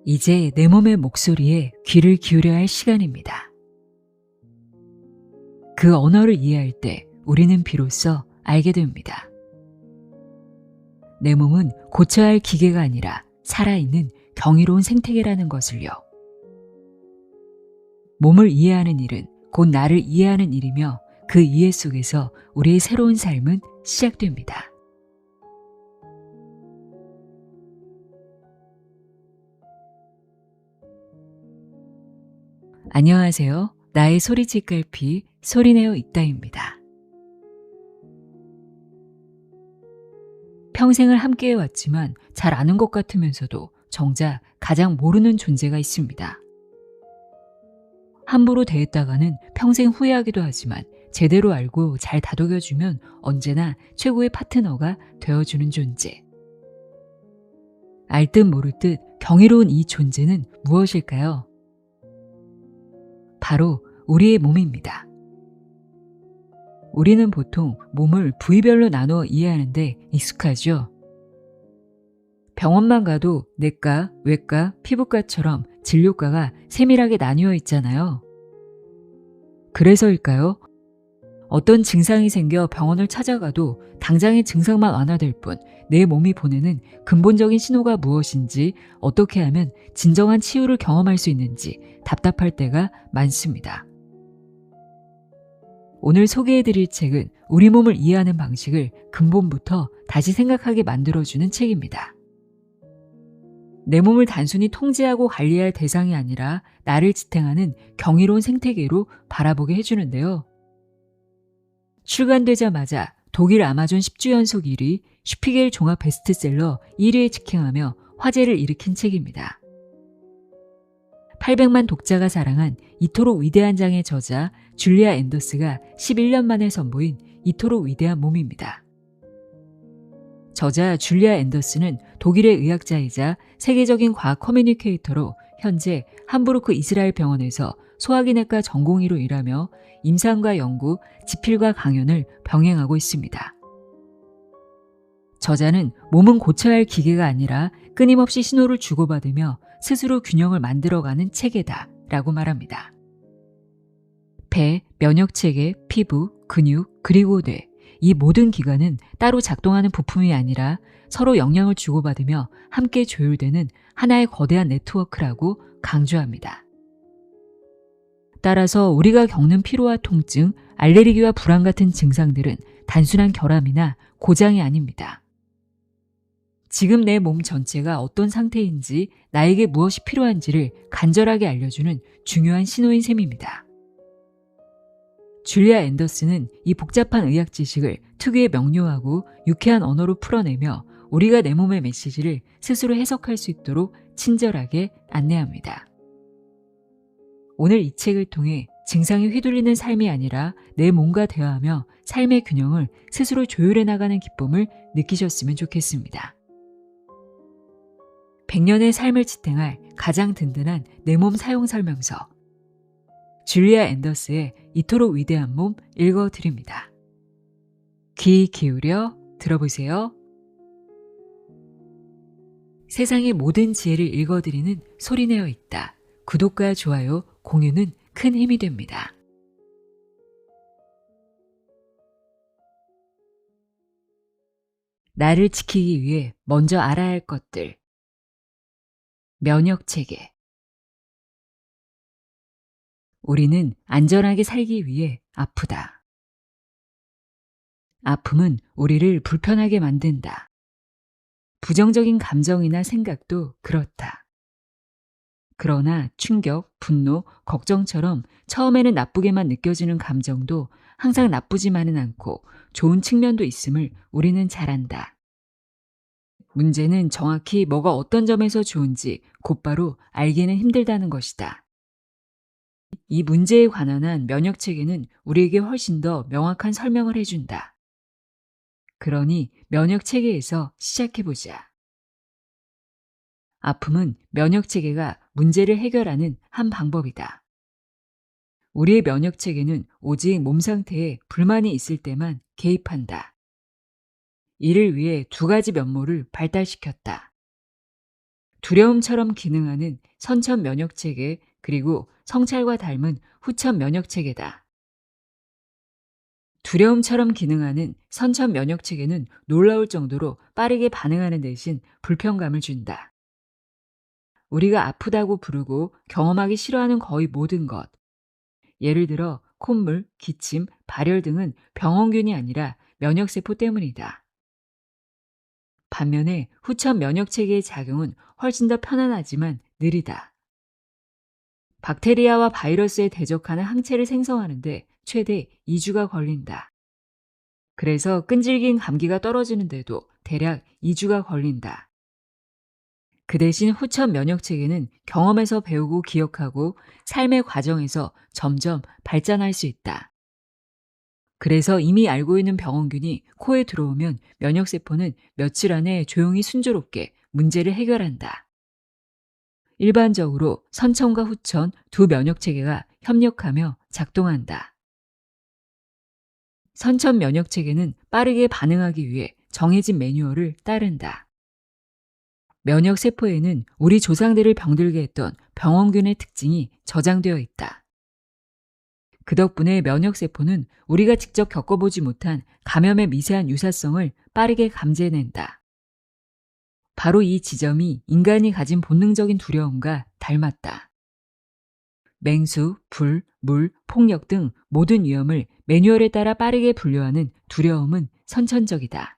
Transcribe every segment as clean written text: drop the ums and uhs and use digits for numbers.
이제 내 몸의 목소리에 귀를 기울여야 할 시간입니다. 그 언어를 이해할 때 우리는 비로소 알게 됩니다. 내 몸은 고쳐야 할 기계가 아니라 살아있는 경이로운 생태계라는 것을요. 몸을 이해하는 일은 곧 나를 이해하는 일이며 그 이해 속에서 우리의 새로운 삶은 시작됩니다. 안녕하세요. 나의 소리집 갈피 소리내어 있다입니다. 평생을 함께해 왔지만 잘 아는 것 같으면서도 정작 가장 모르는 존재가 있습니다. 함부로 대했다가는 평생 후회하기도 하지만 제대로 알고 잘 다독여주면 언제나 최고의 파트너가 되어주는 존재. 알 듯 모를 듯 경이로운 이 존재는 무엇일까요? 바로 우리의 몸입니다. 우리는 보통 몸을 부위별로 나누어 이해하는데 익숙하죠. 병원만 가도 내과, 외과, 피부과처럼 진료과가 세밀하게 나뉘어 있잖아요. 그래서일까요? 어떤 증상이 생겨 병원을 찾아가도 당장의 증상만 완화될 뿐 내 몸이 보내는 근본적인 신호가 무엇인지, 어떻게 하면 진정한 치유를 경험할 수 있는지 답답할 때가 많습니다. 오늘 소개해드릴 책은 우리 몸을 이해하는 방식을 근본부터 다시 생각하게 만들어주는 책입니다. 내 몸을 단순히 통제하고 관리할 대상이 아니라 나를 지탱하는 경이로운 생태계로 바라보게 해주는데요. 출간되자마자 독일 아마존 10주 연속 1위, 슈피겔 종합 베스트셀러 1위에 직행하며 화제를 일으킨 책입니다. 800만 독자가 사랑한 이토록 위대한 장의 저자 줄리아 앤더스가 11년 만에 선보인 이토록 위대한 몸입니다. 저자 줄리아 앤더스는 독일의 의학자이자 세계적인 과학 커뮤니케이터로 현재 함부르크 이스라엘 병원에서 소화기내과 전공의로 일하며 임상과 연구, 지필과 강연을 병행하고 있습니다. 저자는 몸은 고쳐야 할 기계가 아니라 끊임없이 신호를 주고받으며 스스로 균형을 만들어가는 체계다 라고 말합니다. 폐, 면역체계, 피부, 근육, 그리고 뇌, 이 모든 기관은 따로 작동하는 부품이 아니라 서로 영향을 주고받으며 함께 조율되는 하나의 거대한 네트워크라고 강조합니다. 따라서 우리가 겪는 피로와 통증, 알레르기와 불안 같은 증상들은 단순한 결함이나 고장이 아닙니다. 지금 내 몸 전체가 어떤 상태인지, 나에게 무엇이 필요한지를 간절하게 알려주는 중요한 신호인 셈입니다. 줄리아 앤더스는 이 복잡한 의학 지식을 특유의 명료하고 유쾌한 언어로 풀어내며 우리가 내 몸의 메시지를 스스로 해석할 수 있도록 친절하게 안내합니다. 오늘 이 책을 통해 증상이 휘둘리는 삶이 아니라 내 몸과 대화하며 삶의 균형을 스스로 조율해 나가는 기쁨을 느끼셨으면 좋겠습니다. 100년의 삶을 지탱할 가장 든든한 내 몸 사용 설명서, 줄리아 앤더스의 이토록 위대한 몸 읽어드립니다. 귀 기울여 들어보세요. 세상의 모든 지혜를 읽어드리는 소리내어 있다. 구독과 좋아요, 공유는 큰 힘이 됩니다. 나를 지키기 위해 먼저 알아야 할 것들. 면역체계. 우리는 안전하게 살기 위해 아프다. 아픔은 우리를 불편하게 만든다. 부정적인 감정이나 생각도 그렇다. 그러나 충격, 분노, 걱정처럼 처음에는 나쁘게만 느껴지는 감정도 항상 나쁘지만은 않고 좋은 측면도 있음을 우리는 잘 안다. 문제는 정확히 뭐가 어떤 점에서 좋은지 곧바로 알기는 힘들다는 것이다. 이 문제에 관한 한 면역체계는 우리에게 훨씬 더 명확한 설명을 해준다. 그러니 면역체계에서 시작해보자. 아픔은 면역체계가 문제를 해결하는 한 방법이다. 우리의 면역체계는 오직 몸 상태에 불만이 있을 때만 개입한다. 이를 위해 두 가지 면모를 발달시켰다. 두려움처럼 기능하는 선천 면역체계, 그리고 성찰과 닮은 후천 면역체계다. 두려움처럼 기능하는 선천 면역체계는 놀라울 정도로 빠르게 반응하는 대신 불편감을 준다. 우리가 아프다고 부르고 경험하기 싫어하는 거의 모든 것, 예를 들어 콧물, 기침, 발열 등은 병원균이 아니라 면역세포 때문이다. 반면에 후천 면역체계의 작용은 훨씬 더 편안하지만 느리다. 박테리아와 바이러스에 대적하는 항체를 생성하는데 최대 2주가 걸린다. 그래서 끈질긴 감기가 떨어지는데도 대략 2주가 걸린다. 그 대신 후천 면역체계는 경험에서 배우고 기억하고 삶의 과정에서 점점 발전할 수 있다. 그래서 이미 알고 있는 병원균이 코에 들어오면 면역세포는 며칠 안에 조용히 순조롭게 문제를 해결한다. 일반적으로 선천과 후천 두 면역체계가 협력하며 작동한다. 선천 면역체계는 빠르게 반응하기 위해 정해진 매뉴얼을 따른다. 면역세포에는 우리 조상들을 병들게 했던 병원균의 특징이 저장되어 있다. 그 덕분에 면역세포는 우리가 직접 겪어보지 못한 감염의 미세한 유사성을 빠르게 감지해낸다. 바로 이 지점이 인간이 가진 본능적인 두려움과 닮았다. 맹수, 불, 물, 폭력 등 모든 위험을 매뉴얼에 따라 빠르게 분류하는 두려움은 선천적이다.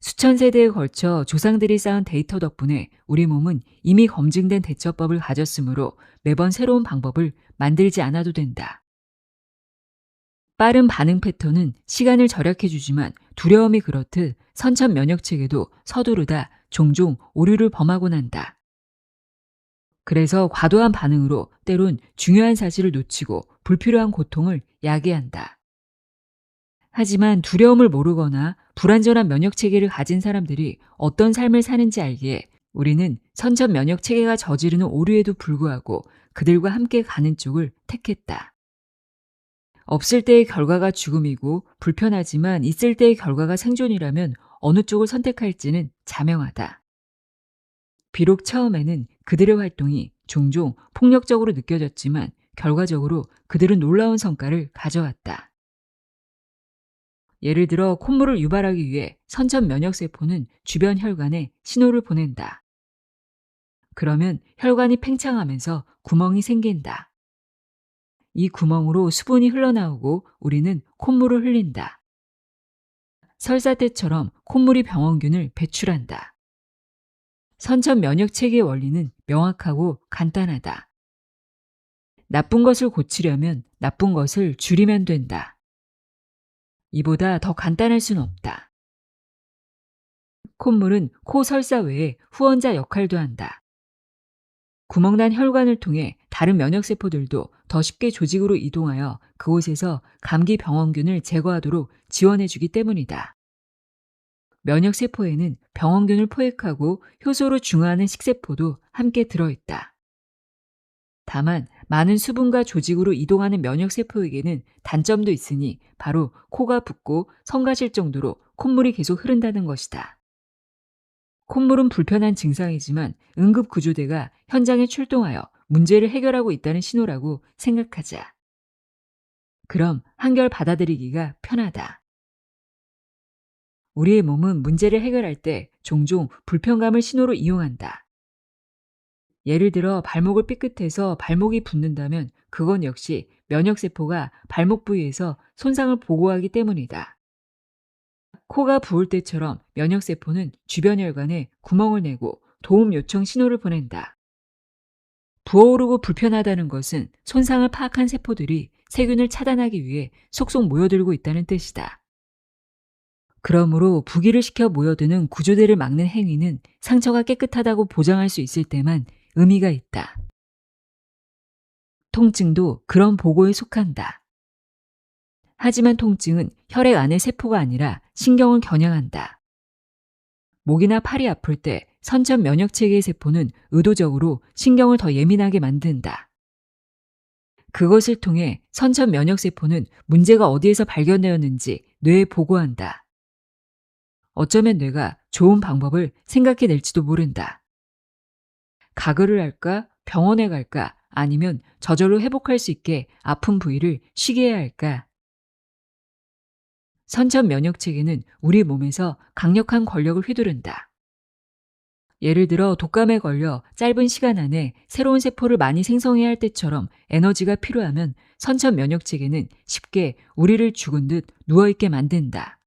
수천 세대에 걸쳐 조상들이 쌓은 데이터 덕분에 우리 몸은 이미 검증된 대처법을 가졌으므로 매번 새로운 방법을 만들지 않아도 된다. 빠른 반응 패턴은 시간을 절약해주지만 두려움이 그렇듯 선천 면역체계도 서두르다 종종 오류를 범하곤 한다. 그래서 과도한 반응으로 때론 중요한 사실을 놓치고 불필요한 고통을 야기한다. 하지만 두려움을 모르거나 불완전한 면역체계를 가진 사람들이 어떤 삶을 사는지 알기에 우리는 선천 면역체계가 저지르는 오류에도 불구하고 그들과 함께 가는 쪽을 택했다. 없을 때의 결과가 죽음이고 불편하지만 있을 때의 결과가 생존이라면 어느 쪽을 선택할지는 자명하다. 비록 처음에는 그들의 활동이 종종 폭력적으로 느껴졌지만 결과적으로 그들은 놀라운 성과를 가져왔다. 예를 들어 콧물을 유발하기 위해 선천 면역세포는 주변 혈관에 신호를 보낸다. 그러면 혈관이 팽창하면서 구멍이 생긴다. 이 구멍으로 수분이 흘러나오고 우리는 콧물을 흘린다. 설사 때처럼 콧물이 병원균을 배출한다. 선천 면역체계의 원리는 명확하고 간단하다. 나쁜 것을 고치려면 나쁜 것을 줄이면 된다. 이보다 더 간단할 순 없다. 콧물은 코 설사 외에 후원자 역할도 한다. 구멍난 혈관을 통해 다른 면역세포들도 더 쉽게 조직으로 이동하여 그곳에서 감기 병원균을 제거하도록 지원해주기 때문이다. 면역세포에는 병원균을 포획하고 효소로 중화하는 식세포도 함께 들어있다. 다만 많은 수분과 조직으로 이동하는 면역세포에게는 단점도 있으니 바로 코가 붓고 성가실 정도로 콧물이 계속 흐른다는 것이다. 콧물은 불편한 증상이지만 응급구조대가 현장에 출동하여 문제를 해결하고 있다는 신호라고 생각하자. 그럼 한결 받아들이기가 편하다. 우리의 몸은 문제를 해결할 때 종종 불편감을 신호로 이용한다. 예를 들어 발목을 삐끗해서 발목이 붓는다면 그건 역시 면역세포가 발목 부위에서 손상을 보고하기 때문이다. 코가 부을 때처럼 면역세포는 주변 혈관에 구멍을 내고 도움 요청 신호를 보낸다. 부어오르고 불편하다는 것은 손상을 파악한 세포들이 세균을 차단하기 위해 속속 모여들고 있다는 뜻이다. 그러므로 부기를 시켜 모여드는 구조대를 막는 행위는 상처가 깨끗하다고 보장할 수 있을 때만 의미가 있다. 통증도 그런 보고에 속한다. 하지만 통증은 혈액 안의 세포가 아니라 신경을 겨냥한다. 목이나 팔이 아플 때 선천 면역체계의 세포는 의도적으로 신경을 더 예민하게 만든다. 그것을 통해 선천 면역세포는 문제가 어디에서 발견되었는지 뇌에 보고한다. 어쩌면 뇌가 좋은 방법을 생각해낼지도 모른다. 가글을 할까? 병원에 갈까? 아니면 저절로 회복할 수 있게 아픈 부위를 쉬게 해야 할까? 선천 면역 체계는 우리 몸에서 강력한 권력을 휘두른다. 예를 들어 독감에 걸려 짧은 시간 안에 새로운 세포를 많이 생성해야 할 때처럼 에너지가 필요하면 선천 면역 체계는 쉽게 우리를 죽은 듯 누워있게 만든다.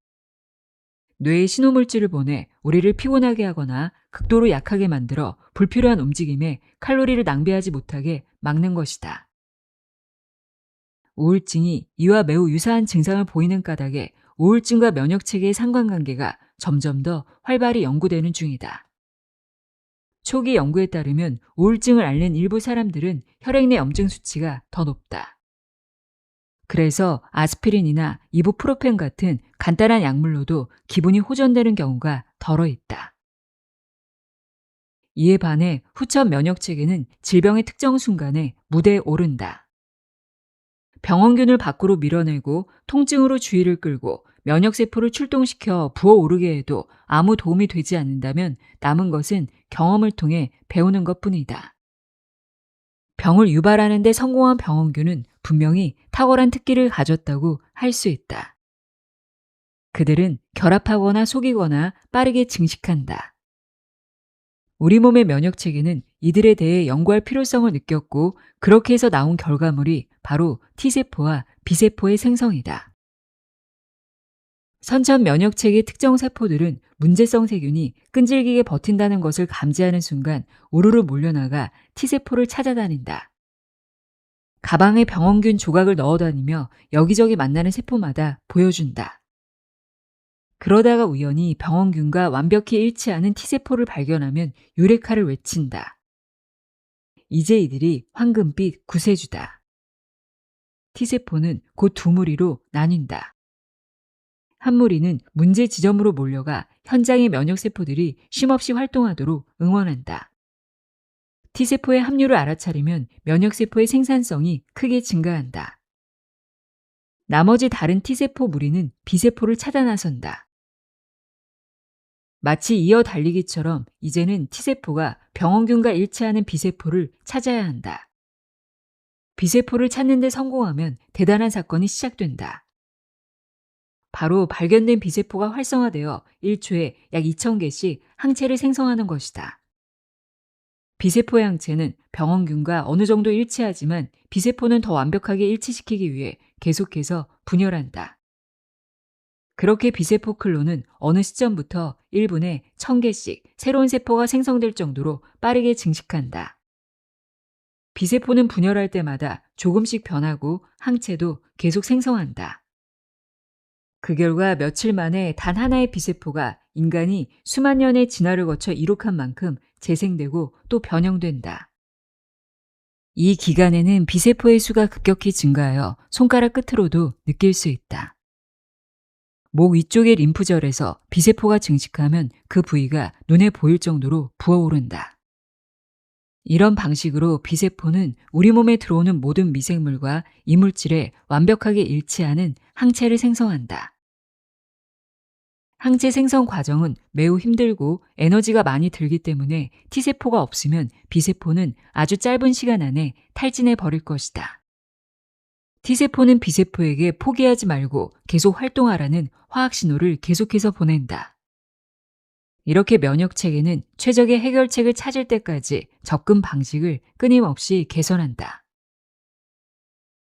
뇌에 신호물질을 보내 우리를 피곤하게 하거나 극도로 약하게 만들어 불필요한 움직임에 칼로리를 낭비하지 못하게 막는 것이다. 우울증이 이와 매우 유사한 증상을 보이는 까닭에 우울증과 면역체계의 상관관계가 점점 더 활발히 연구되는 중이다. 초기 연구에 따르면 우울증을 앓는 일부 사람들은 혈액 내 염증 수치가 더 높다. 그래서 아스피린이나 이부프로펜 같은 간단한 약물로도 기분이 호전되는 경우가 덜어 있다. 이에 반해 후천 면역체계는 질병의 특정 순간에 무대에 오른다. 병원균을 밖으로 밀어내고 통증으로 주의를 끌고 면역세포를 출동시켜 부어오르게 해도 아무 도움이 되지 않는다면 남은 것은 경험을 통해 배우는 것뿐이다. 병을 유발하는 데 성공한 병원균은 분명히 탁월한 특기를 가졌다고 할 수 있다. 그들은 결합하거나 속이거나 빠르게 증식한다. 우리 몸의 면역체계는 이들에 대해 연구할 필요성을 느꼈고 그렇게 해서 나온 결과물이 바로 T세포와 B세포의 생성이다. 선천 면역체계 특정 세포들은 문제성 세균이 끈질기게 버틴다는 것을 감지하는 순간 우르르 몰려나가 T세포를 찾아다닌다. 가방에 병원균 조각을 넣어 다니며 여기저기 만나는 세포마다 보여준다. 그러다가 우연히 병원균과 완벽히 일치하는 T세포를 발견하면 유레카를 외친다. 이제 이들이 황금빛 구세주다. T세포는 곧 두 무리로 나뉜다. 한 무리는 문제 지점으로 몰려가 현장의 면역세포들이 쉼없이 활동하도록 응원한다. T세포의 합류를 알아차리면 면역세포의 생산성이 크게 증가한다. 나머지 다른 T세포 무리는 B세포를 찾아 나선다. 마치 이어 달리기처럼 이제는 T세포가 병원균과 일치하는 B세포를 찾아야 한다. B세포를 찾는 데 성공하면 대단한 사건이 시작된다. 바로 발견된 B세포가 활성화되어 1초에 약 2,000개씩 항체를 생성하는 것이다. B세포의 항체는 병원균과 어느 정도 일치하지만 B세포는 더 완벽하게 일치시키기 위해 계속해서 분열한다. 그렇게 B세포 클론은 어느 시점부터 1분에 1,000개씩 새로운 세포가 생성될 정도로 빠르게 증식한다. B세포는 분열할 때마다 조금씩 변하고 항체도 계속 생성한다. 그 결과 며칠 만에 단 하나의 B세포가 인간이 수만 년의 진화를 거쳐 이룩한 만큼 재생되고 또 변형된다. 이 기간에는 B세포의 수가 급격히 증가하여 손가락 끝으로도 느낄 수 있다. 목 위쪽의 림프절에서 B세포가 증식하면 그 부위가 눈에 보일 정도로 부어오른다. 이런 방식으로 B세포는 우리 몸에 들어오는 모든 미생물과 이물질에 완벽하게 일치하는 항체를 생성한다. 항체 생성 과정은 매우 힘들고 에너지가 많이 들기 때문에 T세포가 없으면 B세포는 아주 짧은 시간 안에 탈진해 버릴 것이다. T세포는 B세포에게 포기하지 말고 계속 활동하라는 화학 신호를 계속해서 보낸다. 이렇게 면역체계는 최적의 해결책을 찾을 때까지 접근 방식을 끊임없이 개선한다.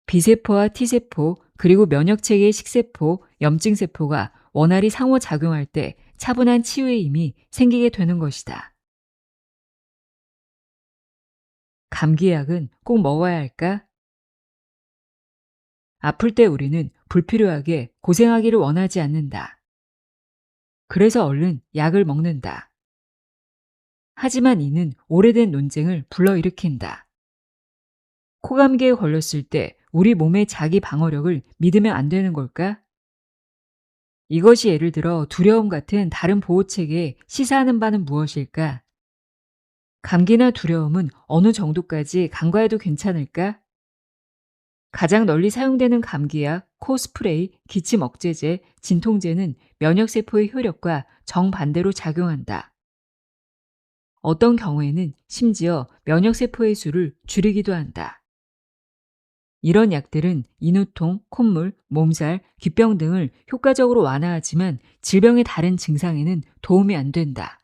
B세포와 T세포 그리고 면역체계의 식세포, 염증세포가 원활히 상호작용할 때 차분한 치유의 힘이 생기게 되는 것이다. 감기약은 꼭 먹어야 할까? 아플 때 우리는 불필요하게 고생하기를 원하지 않는다. 그래서 얼른 약을 먹는다. 하지만 이는 오래된 논쟁을 불러일으킨다. 코감기에 걸렸을 때 우리 몸의 자기 방어력을 믿으면 안 되는 걸까? 이것이 예를 들어 두려움 같은 다른 보호책에 시사하는 바는 무엇일까? 감기나 두려움은 어느 정도까지 간과해도 괜찮을까? 가장 널리 사용되는 감기약, 코스프레이, 기침 억제제, 진통제는 면역세포의 효력과 정반대로 작용한다. 어떤 경우에는 심지어 면역세포의 수를 줄이기도 한다. 이런 약들은 인후통, 콧물, 몸살, 귓병 등을 효과적으로 완화하지만 질병의 다른 증상에는 도움이 안 된다.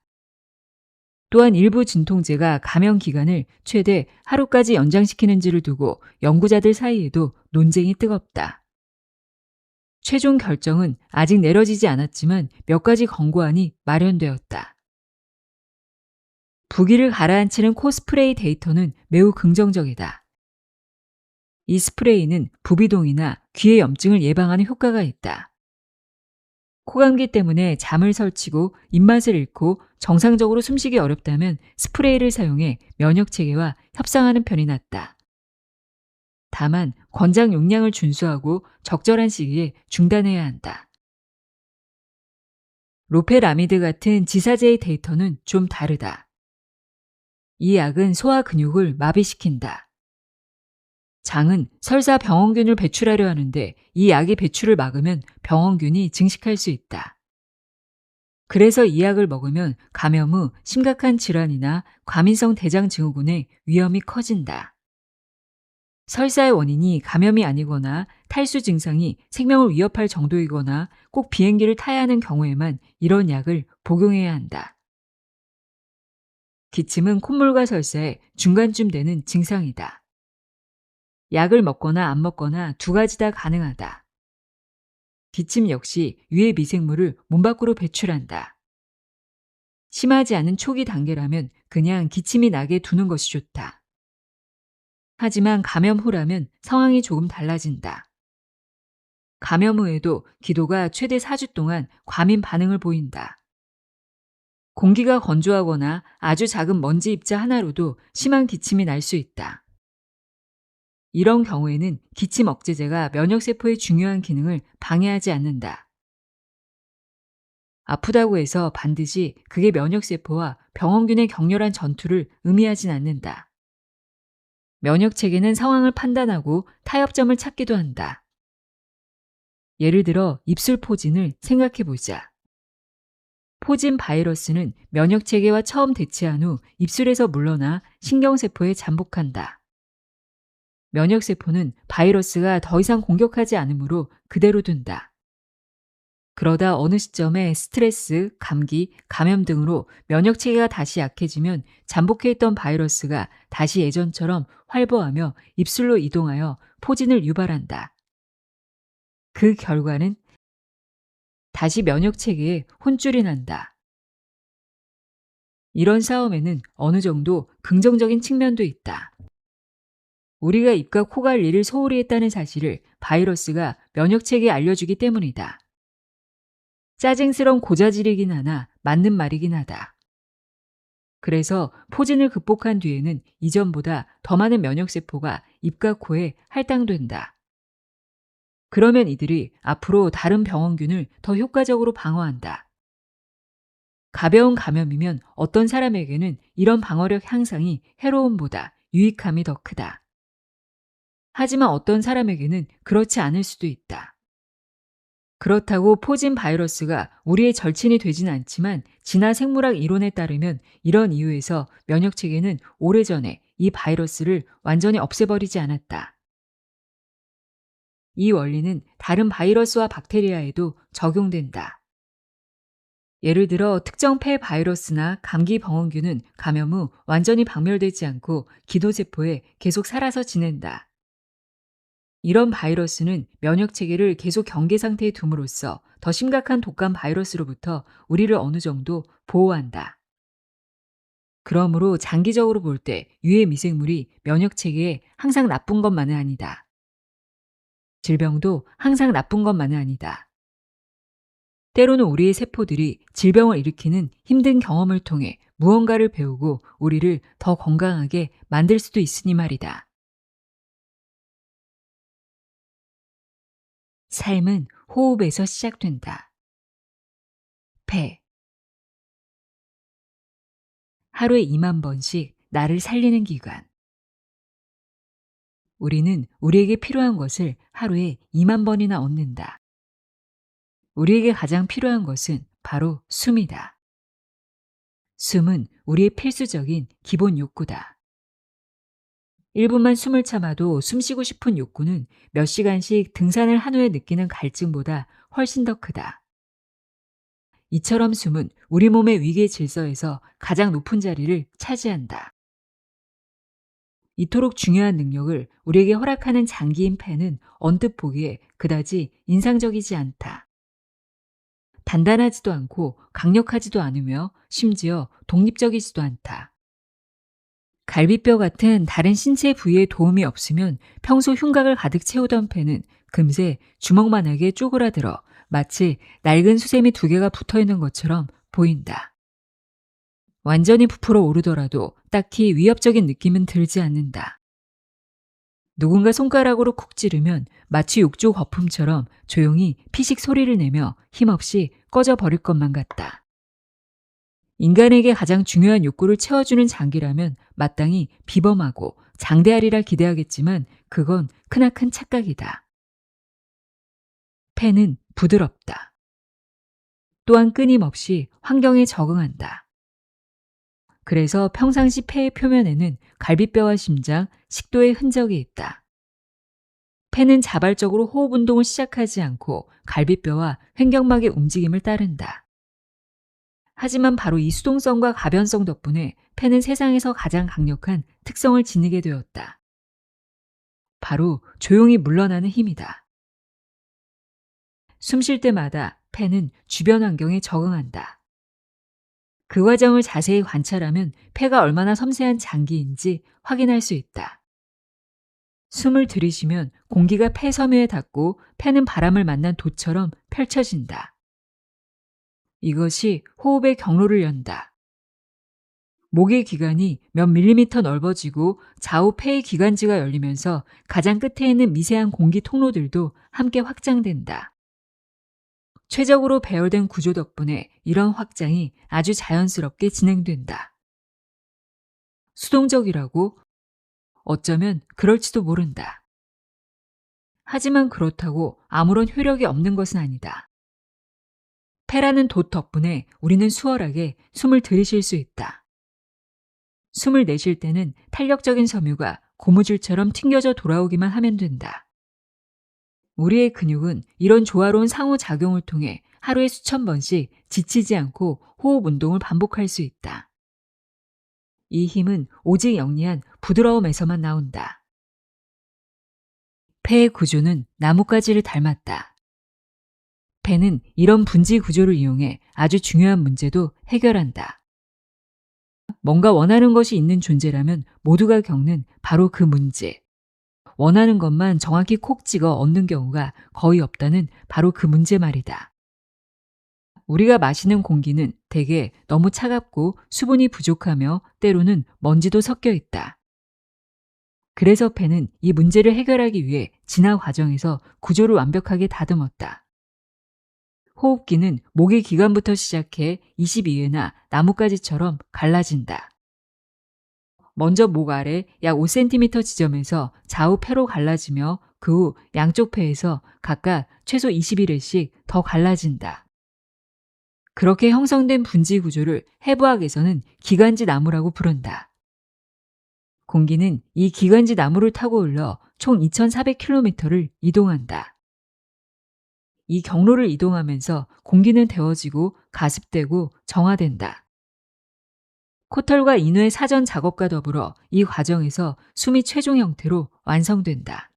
또한 일부 진통제가 감염 기간을 최대 하루까지 연장시키는지를 두고 연구자들 사이에도 논쟁이 뜨겁다. 최종 결정은 아직 내려지지 않았지만 몇 가지 권고안이 마련되었다. 부기를 가라앉히는 코스프레이 데이터는 매우 긍정적이다. 이 스프레이는 부비동이나 귀의 염증을 예방하는 효과가 있다. 코감기 때문에 잠을 설치고 입맛을 잃고 정상적으로 숨쉬기 어렵다면 스프레이를 사용해 면역 체계와 협상하는 편이 낫다. 다만 권장 용량을 준수하고 적절한 시기에 중단해야 한다. 로페라미드 같은 지사제의 데이터는 좀 다르다. 이 약은 소화 근육을 마비시킨다. 장은 설사 병원균을 배출하려 하는데 이 약의 배출을 막으면 병원균이 증식할 수 있다. 그래서 이 약을 먹으면 감염 후 심각한 질환이나 과민성 대장증후군의 위험이 커진다. 설사의 원인이 감염이 아니거나 탈수 증상이 생명을 위협할 정도이거나 꼭 비행기를 타야 하는 경우에만 이런 약을 복용해야 한다. 기침은 콧물과 설사의 중간쯤 되는 증상이다. 약을 먹거나 안 먹거나 두 가지 다 가능하다. 기침 역시 유해 미생물을 몸 밖으로 배출한다. 심하지 않은 초기 단계라면 그냥 기침이 나게 두는 것이 좋다. 하지만 감염 후라면 상황이 조금 달라진다. 감염 후에도 기도가 최대 4주 동안 과민 반응을 보인다. 공기가 건조하거나 아주 작은 먼지 입자 하나로도 심한 기침이 날 수 있다. 이런 경우에는 기침 억제제가 면역세포의 중요한 기능을 방해하지 않는다. 아프다고 해서 반드시 그게 면역세포와 병원균의 격렬한 전투를 의미하진 않는다. 면역체계는 상황을 판단하고 타협점을 찾기도 한다. 예를 들어 입술 포진을 생각해 보자. 포진 바이러스는 면역체계와 처음 대치한 후 입술에서 물러나 신경세포에 잠복한다. 면역세포는 바이러스가 더 이상 공격하지 않으므로 그대로 둔다. 그러다 어느 시점에 스트레스, 감기, 감염 등으로 면역체계가 다시 약해지면 잠복해 있던 바이러스가 다시 예전처럼 활보하며 입술로 이동하여 포진을 유발한다. 그 결과는 다시 면역체계에 혼쭐이 난다. 이런 싸움에는 어느 정도 긍정적인 측면도 있다. 우리가 입과 코 관리를 소홀히 했다는 사실을 바이러스가 면역체계에 알려주기 때문이다. 짜증스러운 고자질이긴 하나 맞는 말이긴 하다. 그래서 포진을 극복한 뒤에는 이전보다 더 많은 면역세포가 입과 코에 할당된다. 그러면 이들이 앞으로 다른 병원균을 더 효과적으로 방어한다. 가벼운 감염이면 어떤 사람에게는 이런 방어력 향상이 해로움보다 유익함이 더 크다. 하지만 어떤 사람에게는 그렇지 않을 수도 있다. 그렇다고 포진 바이러스가 우리의 절친이 되진 않지만 진화 생물학 이론에 따르면 이런 이유에서 면역체계는 오래전에 이 바이러스를 완전히 없애버리지 않았다. 이 원리는 다른 바이러스와 박테리아에도 적용된다. 예를 들어 특정 폐 바이러스나 감기 병원균은 감염 후 완전히 박멸되지 않고 기도세포에 계속 살아서 지낸다. 이런 바이러스는 면역체계를 계속 경계 상태에 둠으로써 더 심각한 독감 바이러스로부터 우리를 어느 정도 보호한다. 그러므로 장기적으로 볼 때 유해 미생물이 면역체계에 항상 나쁜 것만은 아니다. 질병도 항상 나쁜 것만은 아니다. 때로는 우리의 세포들이 질병을 일으키는 힘든 경험을 통해 무언가를 배우고 우리를 더 건강하게 만들 수도 있으니 말이다. 삶은 호흡에서 시작된다. 폐. 하루에 2만 번씩 나를 살리는 기관. 우리는 우리에게 필요한 것을 하루에 2만 번이나 얻는다. 우리에게 가장 필요한 것은 바로 숨이다. 숨은 우리의 필수적인 기본 욕구다. 1분만 숨을 참아도 숨 쉬고 싶은 욕구는 몇 시간씩 등산을 한 후에 느끼는 갈증보다 훨씬 더 크다. 이처럼 숨은 우리 몸의 위계 질서에서 가장 높은 자리를 차지한다. 이토록 중요한 능력을 우리에게 허락하는 장기인 폐는 언뜻 보기에 그다지 인상적이지 않다. 단단하지도 않고 강력하지도 않으며 심지어 독립적이지도 않다. 갈비뼈 같은 다른 신체 부위에 도움이 없으면 평소 흉곽을 가득 채우던 폐는 금세 주먹만하게 쪼그라들어 마치 낡은 수세미 두 개가 붙어 있는 것처럼 보인다. 완전히 부풀어 오르더라도 딱히 위협적인 느낌은 들지 않는다. 누군가 손가락으로 쿡 찌르면 마치 욕조 거품처럼 조용히 피식 소리를 내며 힘없이 꺼져 버릴 것만 같다. 인간에게 가장 중요한 욕구를 채워주는 장기라면 마땅히 비범하고 장대하리라 기대하겠지만 그건 크나큰 착각이다. 폐는 부드럽다. 또한 끊임없이 환경에 적응한다. 그래서 평상시 폐의 표면에는 갈비뼈와 심장, 식도의 흔적이 있다. 폐는 자발적으로 호흡 운동을 시작하지 않고 갈비뼈와 횡격막의 움직임을 따른다. 하지만 바로 이 수동성과 가변성 덕분에 폐는 세상에서 가장 강력한 특성을 지니게 되었다. 바로 조용히 물러나는 힘이다. 숨 쉴 때마다 폐는 주변 환경에 적응한다. 그 과정을 자세히 관찰하면 폐가 얼마나 섬세한 장기인지 확인할 수 있다. 숨을 들이쉬면 공기가 폐 섬유에 닿고 폐는 바람을 만난 돛처럼 펼쳐진다. 이것이 호흡의 경로를 연다. 목의 기관이 몇 밀리미터 넓어지고 좌우 폐의 기관지가 열리면서 가장 끝에 있는 미세한 공기 통로들도 함께 확장된다. 최적으로 배열된 구조 덕분에 이런 확장이 아주 자연스럽게 진행된다. 수동적이라고? 어쩌면 그럴지도 모른다. 하지만 그렇다고 아무런 효력이 없는 것은 아니다. 폐라는 돛 덕분에 우리는 수월하게 숨을 들이쉴 수 있다. 숨을 내쉴 때는 탄력적인 섬유가 고무줄처럼 튕겨져 돌아오기만 하면 된다. 우리의 근육은 이런 조화로운 상호작용을 통해 하루에 수천 번씩 지치지 않고 호흡 운동을 반복할 수 있다. 이 힘은 오직 영리한 부드러움에서만 나온다. 폐의 구조는 나뭇가지를 닮았다. 폐는 이런 분지 구조를 이용해 아주 중요한 문제도 해결한다. 뭔가 원하는 것이 있는 존재라면 모두가 겪는 바로 그 문제. 원하는 것만 정확히 콕 찍어 얻는 경우가 거의 없다는 바로 그 문제 말이다. 우리가 마시는 공기는 대개 너무 차갑고 수분이 부족하며 때로는 먼지도 섞여 있다. 그래서 폐는 이 문제를 해결하기 위해 진화 과정에서 구조를 완벽하게 다듬었다. 호흡기는 목의 기관부터 시작해 22회나 나뭇가지처럼 갈라진다. 먼저 목 아래 약 5cm 지점에서 좌우 폐로 갈라지며 그 후 양쪽 폐에서 각각 최소 21회씩 더 갈라진다. 그렇게 형성된 분지 구조를 해부학에서는 기관지 나무라고 부른다. 공기는 이 기관지 나무를 타고 흘러 총 2400km를 이동한다. 이 경로를 이동하면서 공기는 데워지고 가습되고 정화된다. 코털과 인후의 사전 작업과 더불어 이 과정에서 숨이 최종 형태로 완성된다.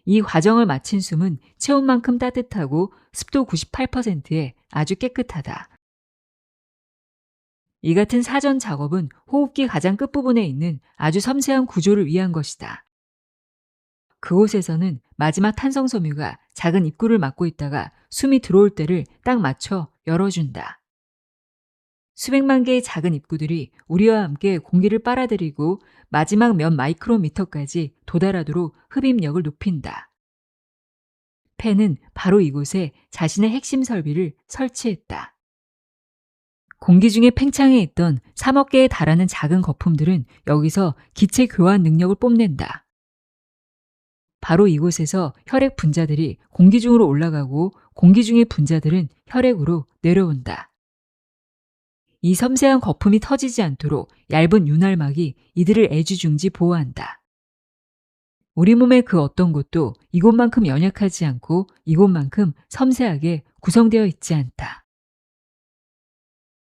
이 과정을 마친 숨은 체온만큼 따뜻하고 습도 98%에 아주 깨끗하다. 이 같은 사전 작업은 호흡기 가장 끝부분에 있는 아주 섬세한 구조를 위한 것이다. 그곳에서는 마지막 탄성섬유가 작은 입구를 막고 있다가 숨이 들어올 때를 딱 맞춰 열어준다. 수백만 개의 작은 입구들이 우리와 함께 공기를 빨아들이고 마지막 몇 마이크로미터까지 도달하도록 흡입력을 높인다. 폐는 바로 이곳에 자신의 핵심 설비를 설치했다. 공기 중에 팽창해 있던 3억 개에 달하는 작은 거품들은 여기서 기체 교환 능력을 뽐낸다. 바로 이곳에서 혈액 분자들이 공기 중으로 올라가고 공기 중의 분자들은 혈액으로 내려온다. 이 섬세한 거품이 터지지 않도록 얇은 윤활막이 이들을 애지중지 보호한다. 우리 몸의 그 어떤 곳도 이곳만큼 연약하지 않고 이곳만큼 섬세하게 구성되어 있지 않다.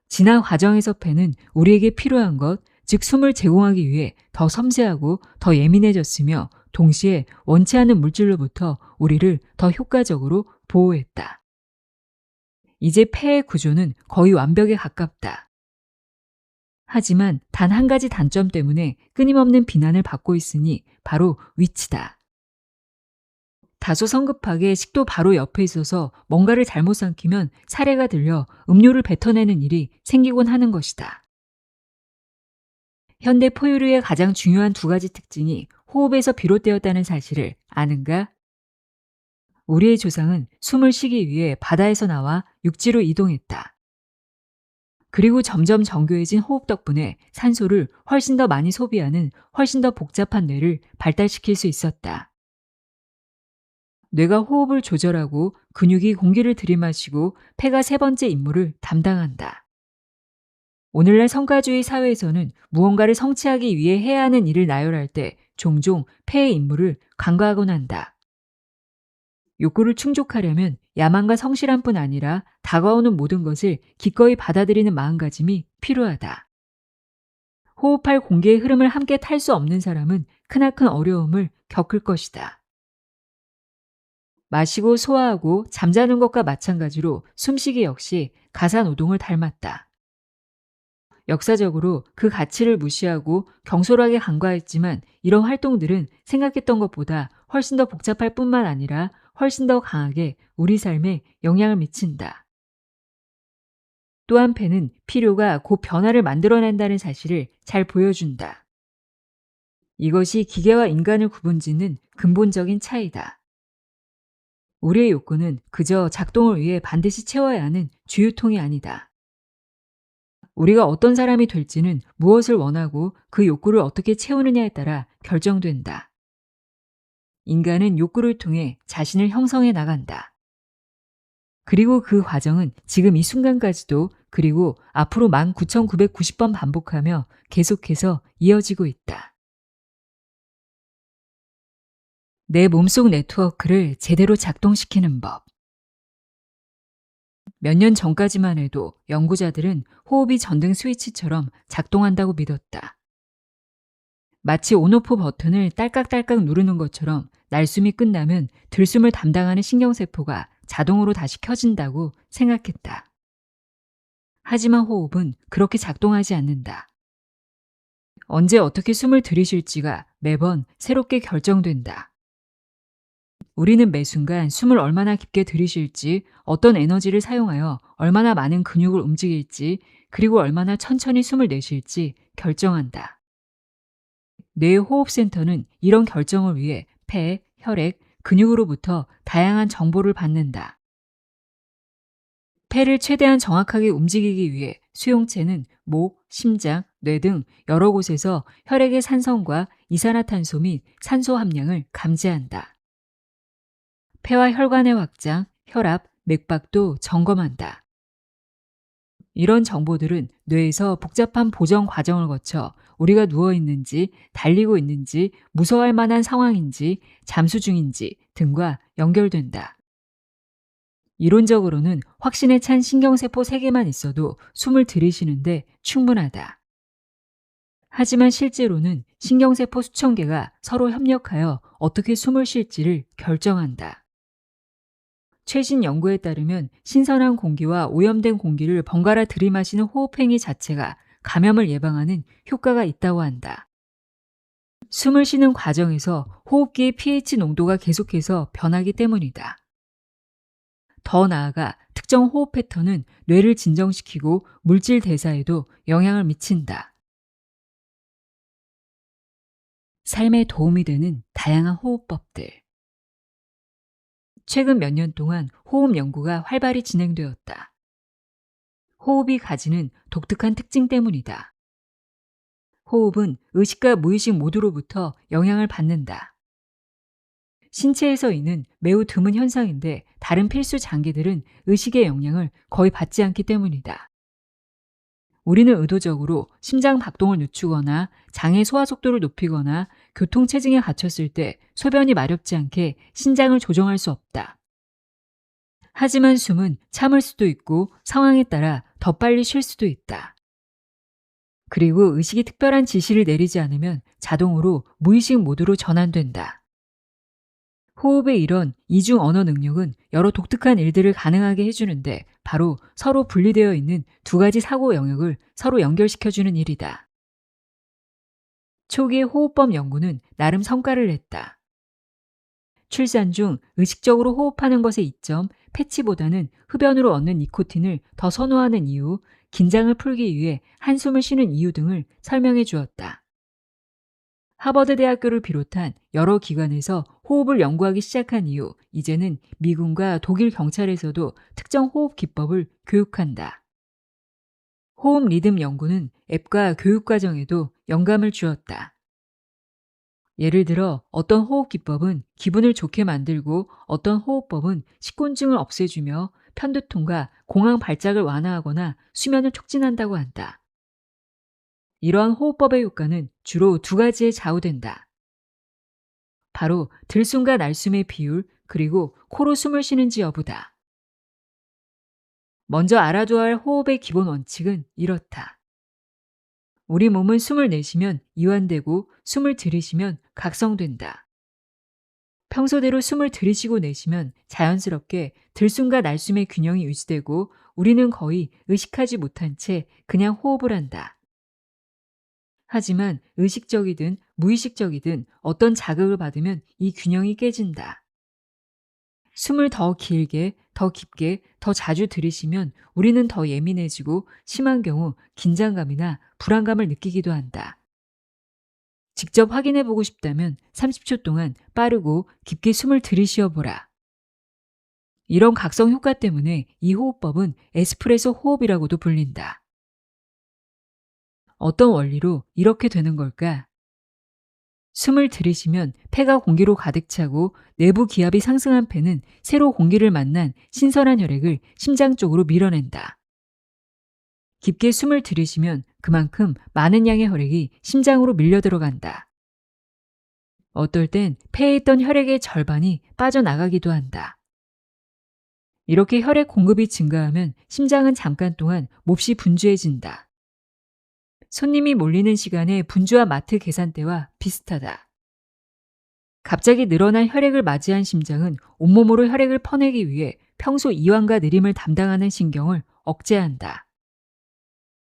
진화 과정에서 폐는 우리에게 필요한 것, 즉 숨을 제공하기 위해 더 섬세하고 더 예민해졌으며 동시에 원치 않는 물질로부터 우리를 더 효과적으로 보호했다. 이제 폐의 구조는 거의 완벽에 가깝다. 하지만 단 한 가지 단점 때문에 끊임없는 비난을 받고 있으니 바로 위치다. 다소 성급하게 식도 바로 옆에 있어서 뭔가를 잘못 삼키면 사례가 들려 음료를 뱉어내는 일이 생기곤 하는 것이다. 현대 포유류의 가장 중요한 두 가지 특징이 호흡에서 비롯되었다는 사실을 아는가? 우리의 조상은 숨을 쉬기 위해 바다에서 나와 육지로 이동했다. 그리고 점점 정교해진 호흡 덕분에 산소를 훨씬 더 많이 소비하는 훨씬 더 복잡한 뇌를 발달시킬 수 있었다. 뇌가 호흡을 조절하고 근육이 공기를 들이마시고 폐가 세 번째 임무를 담당한다. 오늘날 성과주의 사회에서는 무언가를 성취하기 위해 해야 하는 일을 나열할 때 종종 폐의 임무를 간과하곤 한다. 욕구를 충족하려면 야망과 성실함뿐 아니라 다가오는 모든 것을 기꺼이 받아들이는 마음가짐이 필요하다. 호흡할 공기의 흐름을 함께 탈 수 없는 사람은 크나큰 어려움을 겪을 것이다. 마시고 소화하고 잠자는 것과 마찬가지로 숨쉬기 역시 가사노동을 닮았다. 역사적으로 그 가치를 무시하고 경솔하게 간과했지만 이런 활동들은 생각했던 것보다 훨씬 더 복잡할 뿐만 아니라 훨씬 더 강하게 우리 삶에 영향을 미친다. 또한 폐는 필요가 곧 변화를 만들어낸다는 사실을 잘 보여준다. 이것이 기계와 인간을 구분짓는 근본적인 차이다. 우리의 욕구는 그저 작동을 위해 반드시 채워야 하는 주유통이 아니다. 우리가 어떤 사람이 될지는 무엇을 원하고 그 욕구를 어떻게 채우느냐에 따라 결정된다. 인간은 욕구를 통해 자신을 형성해 나간다. 그리고 그 과정은 지금 이 순간까지도 그리고 앞으로 19,990번 반복하며 계속해서 이어지고 있다. 내 몸속 네트워크를 제대로 작동시키는 법. 몇 년 전까지만 해도 연구자들은 호흡이 전등 스위치처럼 작동한다고 믿었다. 마치 온오프 버튼을 딸깍딸깍 누르는 것처럼 날숨이 끝나면 들숨을 담당하는 신경세포가 자동으로 다시 켜진다고 생각했다. 하지만 호흡은 그렇게 작동하지 않는다. 언제 어떻게 숨을 들이쉴지가 매번 새롭게 결정된다. 우리는 매 순간 숨을 얼마나 깊게 들이쉴지, 어떤 에너지를 사용하여 얼마나 많은 근육을 움직일지, 그리고 얼마나 천천히 숨을 내쉴지 결정한다. 뇌의 호흡센터는 이런 결정을 위해 폐, 혈액, 근육으로부터 다양한 정보를 받는다. 폐를 최대한 정확하게 움직이기 위해 수용체는 목, 심장, 뇌 등 여러 곳에서 혈액의 산성과 이산화탄소 및 산소 함량을 감지한다. 폐와 혈관의 확장, 혈압, 맥박도 점검한다. 이런 정보들은 뇌에서 복잡한 보정 과정을 거쳐 우리가 누워 있는지, 달리고 있는지, 무서워할 만한 상황인지, 잠수 중인지 등과 연결된다. 이론적으로는 확신에 찬 신경세포 3개만 있어도 숨을 들이쉬는데 충분하다. 하지만 실제로는 신경세포 수천 개가 서로 협력하여 어떻게 숨을 쉴지를 결정한다. 최신 연구에 따르면 신선한 공기와 오염된 공기를 번갈아 들이마시는 호흡행위 자체가 감염을 예방하는 효과가 있다고 한다. 숨을 쉬는 과정에서 호흡기의 pH 농도가 계속해서 변하기 때문이다. 더 나아가 특정 호흡 패턴은 뇌를 진정시키고 물질 대사에도 영향을 미친다. 삶에 도움이 되는 다양한 호흡법들. 최근 몇 년 동안 호흡 연구가 활발히 진행되었다. 호흡이 가지는 독특한 특징 때문이다. 호흡은 의식과 무의식 모두로부터 영향을 받는다. 신체에서 있는 매우 드문 현상인데 다른 필수 장기들은 의식의 영향을 거의 받지 않기 때문이다. 우리는 의도적으로 심장 박동을 늦추거나 장의 소화 속도를 높이거나 교통 체증에 갇혔을 때 소변이 마렵지 않게 신장을 조정할 수 없다. 하지만 숨은 참을 수도 있고 상황에 따라 더 빨리 쉴 수도 있다. 그리고 의식이 특별한 지시를 내리지 않으면 자동으로 무의식 모드로 전환된다. 호흡의 이런 이중 언어 능력은 여러 독특한 일들을 가능하게 해주는데 바로 서로 분리되어 있는 두 가지 사고 영역을 서로 연결시켜주는 일이다. 초기의 호흡법 연구는 나름 성과를 냈다. 출산 중 의식적으로 호흡하는 것의 이점, 패치보다는 흡연으로 얻는 니코틴을 더 선호하는 이유, 긴장을 풀기 위해 한숨을 쉬는 이유 등을 설명해 주었다. 하버드 대학교를 비롯한 여러 기관에서 호흡을 연구하기 시작한 이후 이제는 미군과 독일 경찰에서도 특정 호흡 기법을 교육한다. 호흡 리듬 연구는 앱과 교육 과정에도 영감을 주었다. 예를 들어 어떤 호흡 기법은 기분을 좋게 만들고 어떤 호흡법은 식곤증을 없애주며 편두통과 공황 발작을 완화하거나 수면을 촉진한다고 한다. 이러한 호흡법의 효과는 주로 두 가지에 좌우된다. 바로 들숨과 날숨의 비율 그리고 코로 숨을 쉬는지 여부다. 먼저 알아둬야 할 호흡의 기본 원칙은 이렇다. 우리 몸은 숨을 내쉬면 이완되고 숨을 들이쉬면 각성된다. 평소대로 숨을 들이쉬고 내쉬면 자연스럽게 들숨과 날숨의 균형이 유지되고 우리는 거의 의식하지 못한 채 그냥 호흡을 한다. 하지만 의식적이든 무의식적이든 어떤 자극을 받으면 이 균형이 깨진다. 숨을 더 길게, 더 깊게, 더 자주 들이쉬면 우리는 더 예민해지고 심한 경우 긴장감이나 불안감을 느끼기도 한다. 직접 확인해보고 싶다면 30초 동안 빠르고 깊게 숨을 들이쉬어 보라. 이런 각성 효과 때문에 이 호흡법은 에스프레소 호흡이라고도 불린다. 어떤 원리로 이렇게 되는 걸까? 숨을 들이쉬면 폐가 공기로 가득 차고 내부 기압이 상승한 폐는 새로 공기를 만난 신선한 혈액을 심장 쪽으로 밀어낸다. 깊게 숨을 들이쉬면 그만큼 많은 양의 혈액이 심장으로 밀려 들어간다. 어떨 땐 폐에 있던 혈액의 절반이 빠져나가기도 한다. 이렇게 혈액 공급이 증가하면 심장은 잠깐 동안 몹시 분주해진다. 손님이 몰리는 시간에 분주한 마트 계산대와 비슷하다. 갑자기 늘어난 혈액을 맞이한 심장은 온몸으로 혈액을 퍼내기 위해 평소 이완과 느림을 담당하는 신경을 억제한다.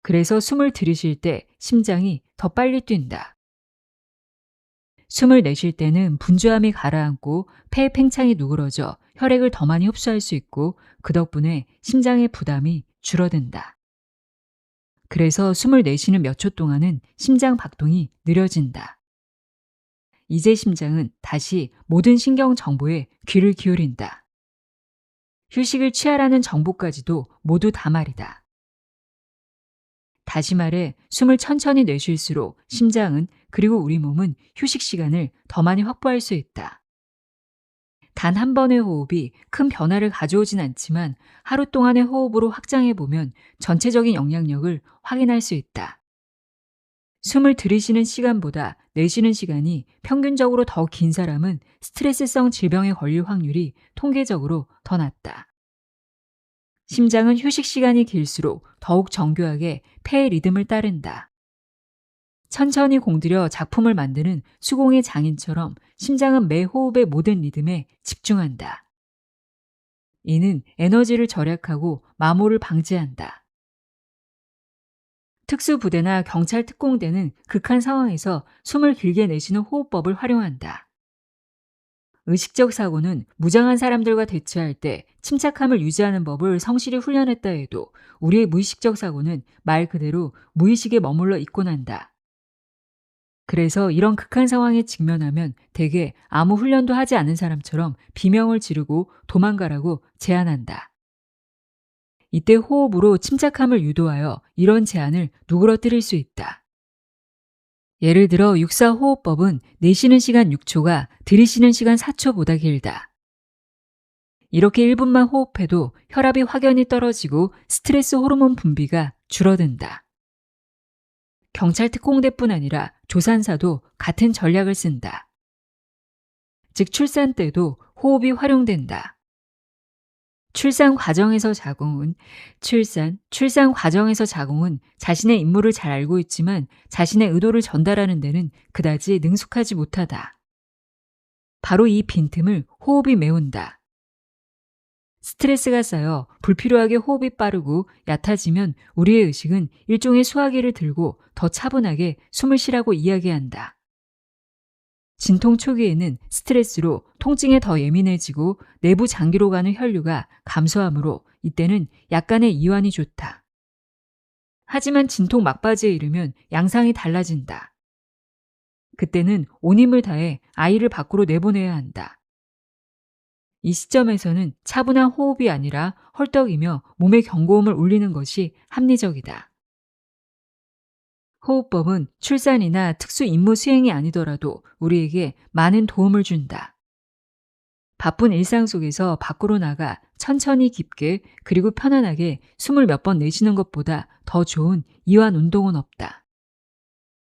그래서 숨을 들이쉴 때 심장이 더 빨리 뛴다. 숨을 내쉴 때는 분주함이 가라앉고 폐 팽창이 누그러져 혈액을 더 많이 흡수할 수 있고 그 덕분에 심장의 부담이 줄어든다. 그래서 숨을 내쉬는 몇 초 동안은 심장 박동이 느려진다. 이제 심장은 다시 모든 신경 정보에 귀를 기울인다. 휴식을 취하라는 정보까지도 모두 다 말이다. 다시 말해 숨을 천천히 내쉴수록 심장은 그리고 우리 몸은 휴식 시간을 더 많이 확보할 수 있다. 단 한 번의 호흡이 큰 변화를 가져오진 않지만 하루 동안의 호흡으로 확장해보면 전체적인 영향력을 확인할 수 있다. 숨을 들이쉬는 시간보다 내쉬는 시간이 평균적으로 더 긴 사람은 스트레스성 질병에 걸릴 확률이 통계적으로 더 낮다. 심장은 휴식 시간이 길수록 더욱 정교하게 폐의 리듬을 따른다. 천천히 공들여 작품을 만드는 수공의 장인처럼 심장은 매 호흡의 모든 리듬에 집중한다. 이는 에너지를 절약하고 마모를 방지한다. 특수부대나 경찰 특공대는 극한 상황에서 숨을 길게 내쉬는 호흡법을 활용한다. 의식적 사고는 무장한 사람들과 대치할 때 침착함을 유지하는 법을 성실히 훈련했다 해도 우리의 무의식적 사고는 말 그대로 무의식에 머물러 있곤 한다. 그래서 이런 극한 상황에 직면하면 대개 아무 훈련도 하지 않은 사람처럼 비명을 지르고 도망가라고 제안한다. 이때 호흡으로 침착함을 유도하여 이런 제안을 누그러뜨릴 수 있다. 예를 들어 육사호흡법은 내쉬는 시간 6초가 들이쉬는 시간 4초보다 길다. 이렇게 1분만 호흡해도 혈압이 확연히 떨어지고 스트레스 호르몬 분비가 줄어든다. 경찰 특공대뿐 아니라 조산사도 같은 전략을 쓴다. 즉 출산 때도 호흡이 활용된다. 출산 과정에서 자궁은 자신의 임무를 잘 알고 있지만 자신의 의도를 전달하는 데는 그다지 능숙하지 못하다. 바로 이 빈틈을 호흡이 메운다. 스트레스가 쌓여 불필요하게 호흡이 빠르고 얕아지면 우리의 의식은 일종의 수화기를 들고 더 차분하게 숨을 쉬라고 이야기한다. 진통 초기에는 스트레스로 통증에 더 예민해지고 내부 장기로 가는 혈류가 감소하므로 이때는 약간의 이완이 좋다. 하지만 진통 막바지에 이르면 양상이 달라진다. 그때는 온 힘을 다해 아이를 밖으로 내보내야 한다. 이 시점에서는 차분한 호흡이 아니라 헐떡이며 몸의 경고음을 울리는 것이 합리적이다. 호흡법은 출산이나 특수 임무 수행이 아니더라도 우리에게 많은 도움을 준다. 바쁜 일상 속에서 밖으로 나가 천천히 깊게 그리고 편안하게 숨을 몇 번 내쉬는 것보다 더 좋은 이완 운동은 없다.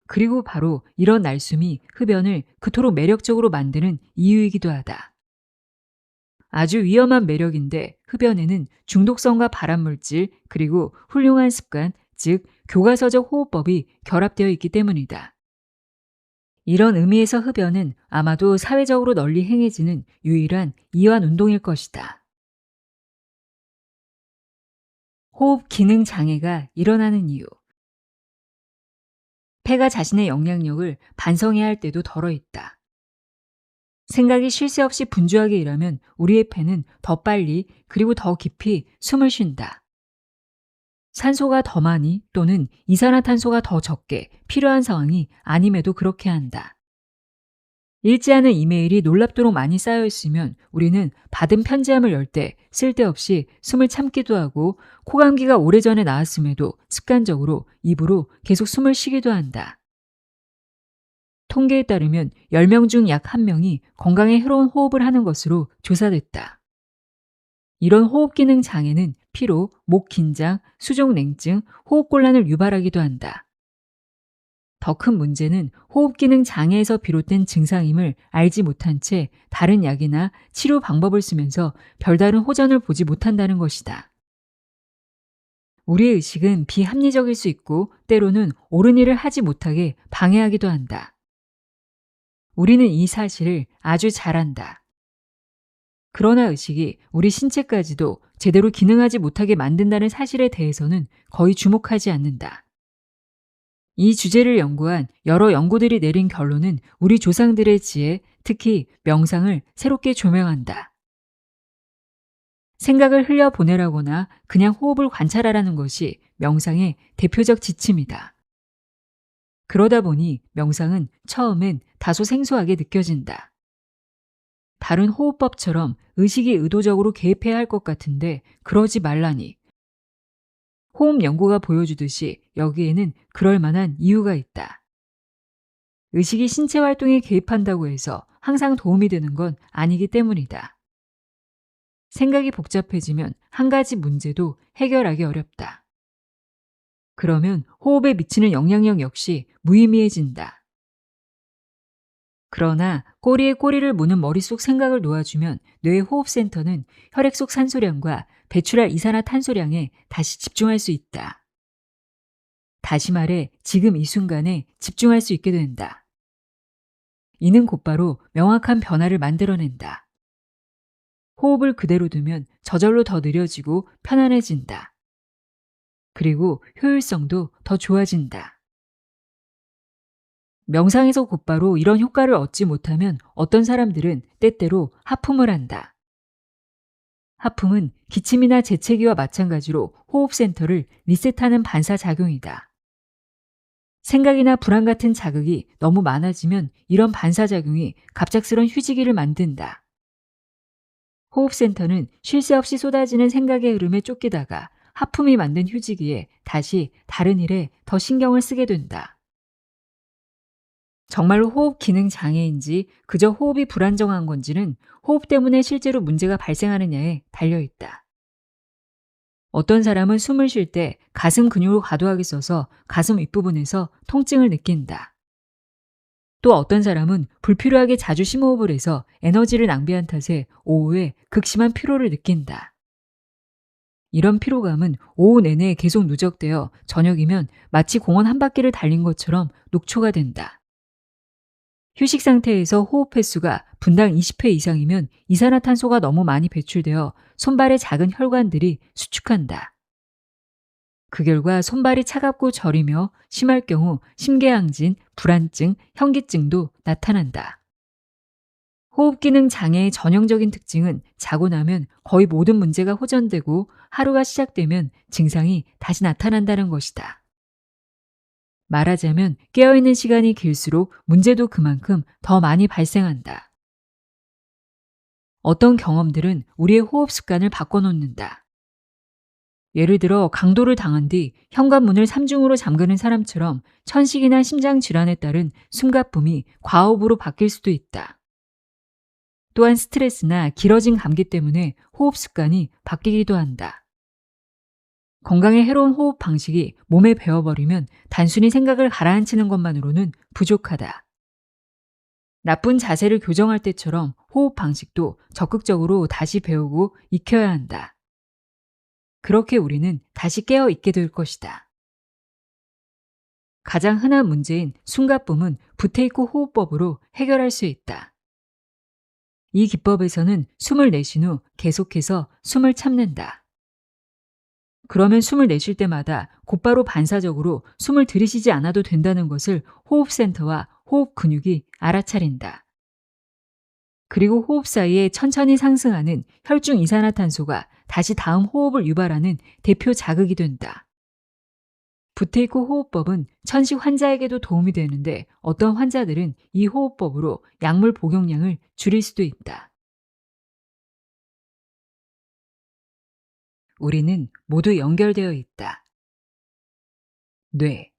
그리고 바로 이런 날숨이 흡연을 그토록 매력적으로 만드는 이유이기도 하다. 아주 위험한 매력인데 흡연에는 중독성과 발암물질 그리고 훌륭한 습관, 즉 교과서적 호흡법이 결합되어 있기 때문이다. 이런 의미에서 흡연은 아마도 사회적으로 널리 행해지는 유일한 이완 운동일 것이다. 호흡 기능 장애가 일어나는 이유. 폐가 자신의 영향력을 반성해야 할 때도 덜어 있다. 생각이 쉴 새 없이 분주하게 일하면 우리의 폐는 더 빨리 그리고 더 깊이 숨을 쉰다. 산소가 더 많이 또는 이산화탄소가 더 적게 필요한 상황이 아님에도 그렇게 한다. 읽지 않은 이메일이 놀랍도록 많이 쌓여 있으면 우리는 받은 편지함을 열 때 쓸데없이 숨을 참기도 하고 코감기가 오래전에 나았음에도 습관적으로 입으로 계속 숨을 쉬기도 한다. 통계에 따르면 10명 중 약 1명이 건강에 해로운 호흡을 하는 것으로 조사됐다. 이런 호흡 기능 장애는 피로, 목 긴장, 수족 냉증, 호흡곤란을 유발하기도 한다. 더 큰 문제는 호흡 기능 장애에서 비롯된 증상임을 알지 못한 채 다른 약이나 치료 방법을 쓰면서 별다른 호전을 보지 못한다는 것이다. 우리의 의식은 비합리적일 수 있고 때로는 옳은 일을 하지 못하게 방해하기도 한다. 우리는 이 사실을 아주 잘 안다. 그러나 의식이 우리 신체까지도 제대로 기능하지 못하게 만든다는 사실에 대해서는 거의 주목하지 않는다. 이 주제를 연구한 여러 연구들이 내린 결론은 우리 조상들의 지혜, 특히 명상을 새롭게 조명한다. 생각을 흘려보내라거나 그냥 호흡을 관찰하라는 것이 명상의 대표적 지침이다. 그러다 보니 명상은 처음엔 다소 생소하게 느껴진다. 다른 호흡법처럼 의식이 의도적으로 개입해야 할 것 같은데 그러지 말라니. 호흡 연구가 보여주듯이 여기에는 그럴 만한 이유가 있다. 의식이 신체 활동에 개입한다고 해서 항상 도움이 되는 건 아니기 때문이다. 생각이 복잡해지면 한 가지 문제도 해결하기 어렵다. 그러면 호흡에 미치는 영향력 역시 무의미해진다. 그러나 꼬리에 꼬리를 무는 머릿속 생각을 놓아주면 뇌의 호흡센터는 혈액 속 산소량과 배출할 이산화탄소량에 다시 집중할 수 있다. 다시 말해 지금 이 순간에 집중할 수 있게 된다. 이는 곧바로 명확한 변화를 만들어낸다. 호흡을 그대로 두면 저절로 더 느려지고 편안해진다. 그리고 효율성도 더 좋아진다. 명상에서 곧바로 이런 효과를 얻지 못하면 어떤 사람들은 때때로 하품을 한다. 하품은 기침이나 재채기와 마찬가지로 호흡센터를 리셋하는 반사작용이다. 생각이나 불안 같은 자극이 너무 많아지면 이런 반사작용이 갑작스런 휴지기를 만든다. 호흡센터는 쉴 새 없이 쏟아지는 생각의 흐름에 쫓기다가 하품이 만든 휴지기에 다시 다른 일에 더 신경을 쓰게 된다. 정말로 호흡 기능 장애인지 그저 호흡이 불안정한 건지는 호흡 때문에 실제로 문제가 발생하느냐에 달려있다. 어떤 사람은 숨을 쉴 때 가슴 근육을 과도하게 써서 가슴 윗부분에서 통증을 느낀다. 또 어떤 사람은 불필요하게 자주 심호흡을 해서 에너지를 낭비한 탓에 오후에 극심한 피로를 느낀다. 이런 피로감은 오후 내내 계속 누적되어 저녁이면 마치 공원 한 바퀴를 달린 것처럼 녹초가 된다. 휴식 상태에서 호흡 횟수가 분당 20회 이상이면 이산화탄소가 너무 많이 배출되어 손발의 작은 혈관들이 수축한다. 그 결과 손발이 차갑고 저리며 심할 경우 심계항진, 불안증, 현기증도 나타난다. 호흡 기능 장애의 전형적인 특징은 자고 나면 거의 모든 문제가 호전되고 하루가 시작되면 증상이 다시 나타난다는 것이다. 말하자면 깨어있는 시간이 길수록 문제도 그만큼 더 많이 발생한다. 어떤 경험들은 우리의 호흡 습관을 바꿔놓는다. 예를 들어 강도를 당한 뒤 현관문을 삼중으로 잠그는 사람처럼 천식이나 심장 질환에 따른 숨가쁨이 과호흡으로 바뀔 수도 있다. 또한 스트레스나 길어진 감기 때문에 호흡 습관이 바뀌기도 한다. 건강에 해로운 호흡 방식이 몸에 배어버리면 단순히 생각을 가라앉히는 것만으로는 부족하다. 나쁜 자세를 교정할 때처럼 호흡 방식도 적극적으로 다시 배우고 익혀야 한다. 그렇게 우리는 다시 깨어 있게 될 것이다. 가장 흔한 문제인 숨가쁨은 부테이크 호흡법으로 해결할 수 있다. 이 기법에서는 숨을 내쉰 후 계속해서 숨을 참는다. 그러면 숨을 내쉴 때마다 곧바로 반사적으로 숨을 들이쉬지 않아도 된다는 것을 호흡센터와 호흡 근육이 알아차린다. 그리고 호흡 사이에 천천히 상승하는 혈중 이산화탄소가 다시 다음 호흡을 유발하는 대표 자극이 된다. 부테이크 호흡법은 천식 환자에게도 도움이 되는데 어떤 환자들은 이 호흡법으로 약물 복용량을 줄일 수도 있다. 우리는 모두 연결되어 있다. 뇌.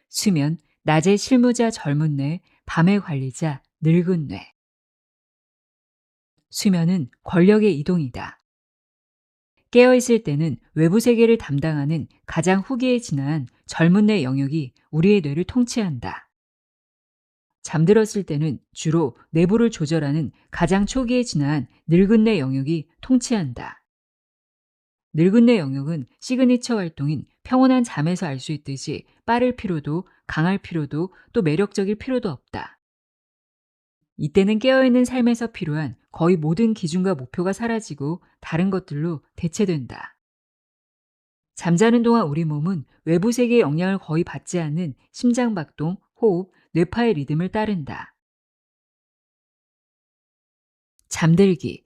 수면, 낮에 실무자 젊은 뇌, 밤의 관리자 늙은 뇌. 수면은 권력의 이동이다. 깨어있을 때는 외부 세계를 담당하는 가장 후기에 진화한 젊은 뇌 영역이 우리의 뇌를 통치한다. 잠들었을 때는 주로 내부를 조절하는 가장 초기에 진화한 늙은 뇌 영역이 통치한다. 늙은 뇌 영역은 시그니처 활동인 평온한 잠에서 알 수 있듯이 빠를 필요도, 강할 필요도, 또 매력적일 필요도 없다. 이때는 깨어있는 삶에서 필요한 거의 모든 기준과 목표가 사라지고 다른 것들로 대체된다. 잠자는 동안 우리 몸은 외부 세계의 영향을 거의 받지 않는 심장박동, 호흡, 뇌파의 리듬을 따른다. 잠들기.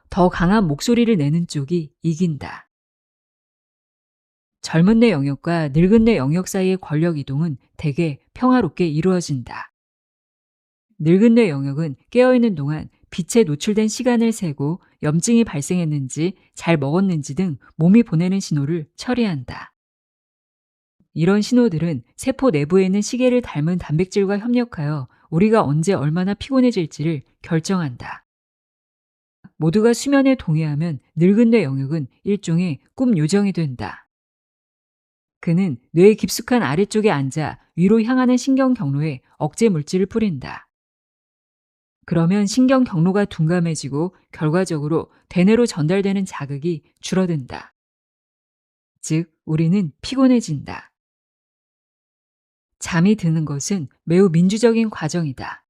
더 강한 목소리를 내는 쪽이 이긴다. 젊은 뇌 영역과 늙은 뇌 영역 사이의 권력 이동은 대개 평화롭게 이루어진다. 늙은 뇌 영역은 깨어있는 동안 빛에 노출된 시간을 세고 염증이 발생했는지 잘 먹었는지 등 몸이 보내는 신호를 처리한다. 이런 신호들은 세포 내부에 있는 시계를 닮은 단백질과 협력하여 우리가 언제 얼마나 피곤해질지를 결정한다. 모두가 수면에 동의하면 늙은 뇌 영역은 일종의 꿈 요정이 된다. 그는 뇌의 깊숙한 아래쪽에 앉아 위로 향하는 신경 경로에 억제 물질을 뿌린다. 그러면 신경 경로가 둔감해지고 결과적으로 대뇌로 전달되는 자극이 줄어든다. 즉, 우리는 피곤해진다. 잠이 드는 것은 매우 민주적인 과정이다.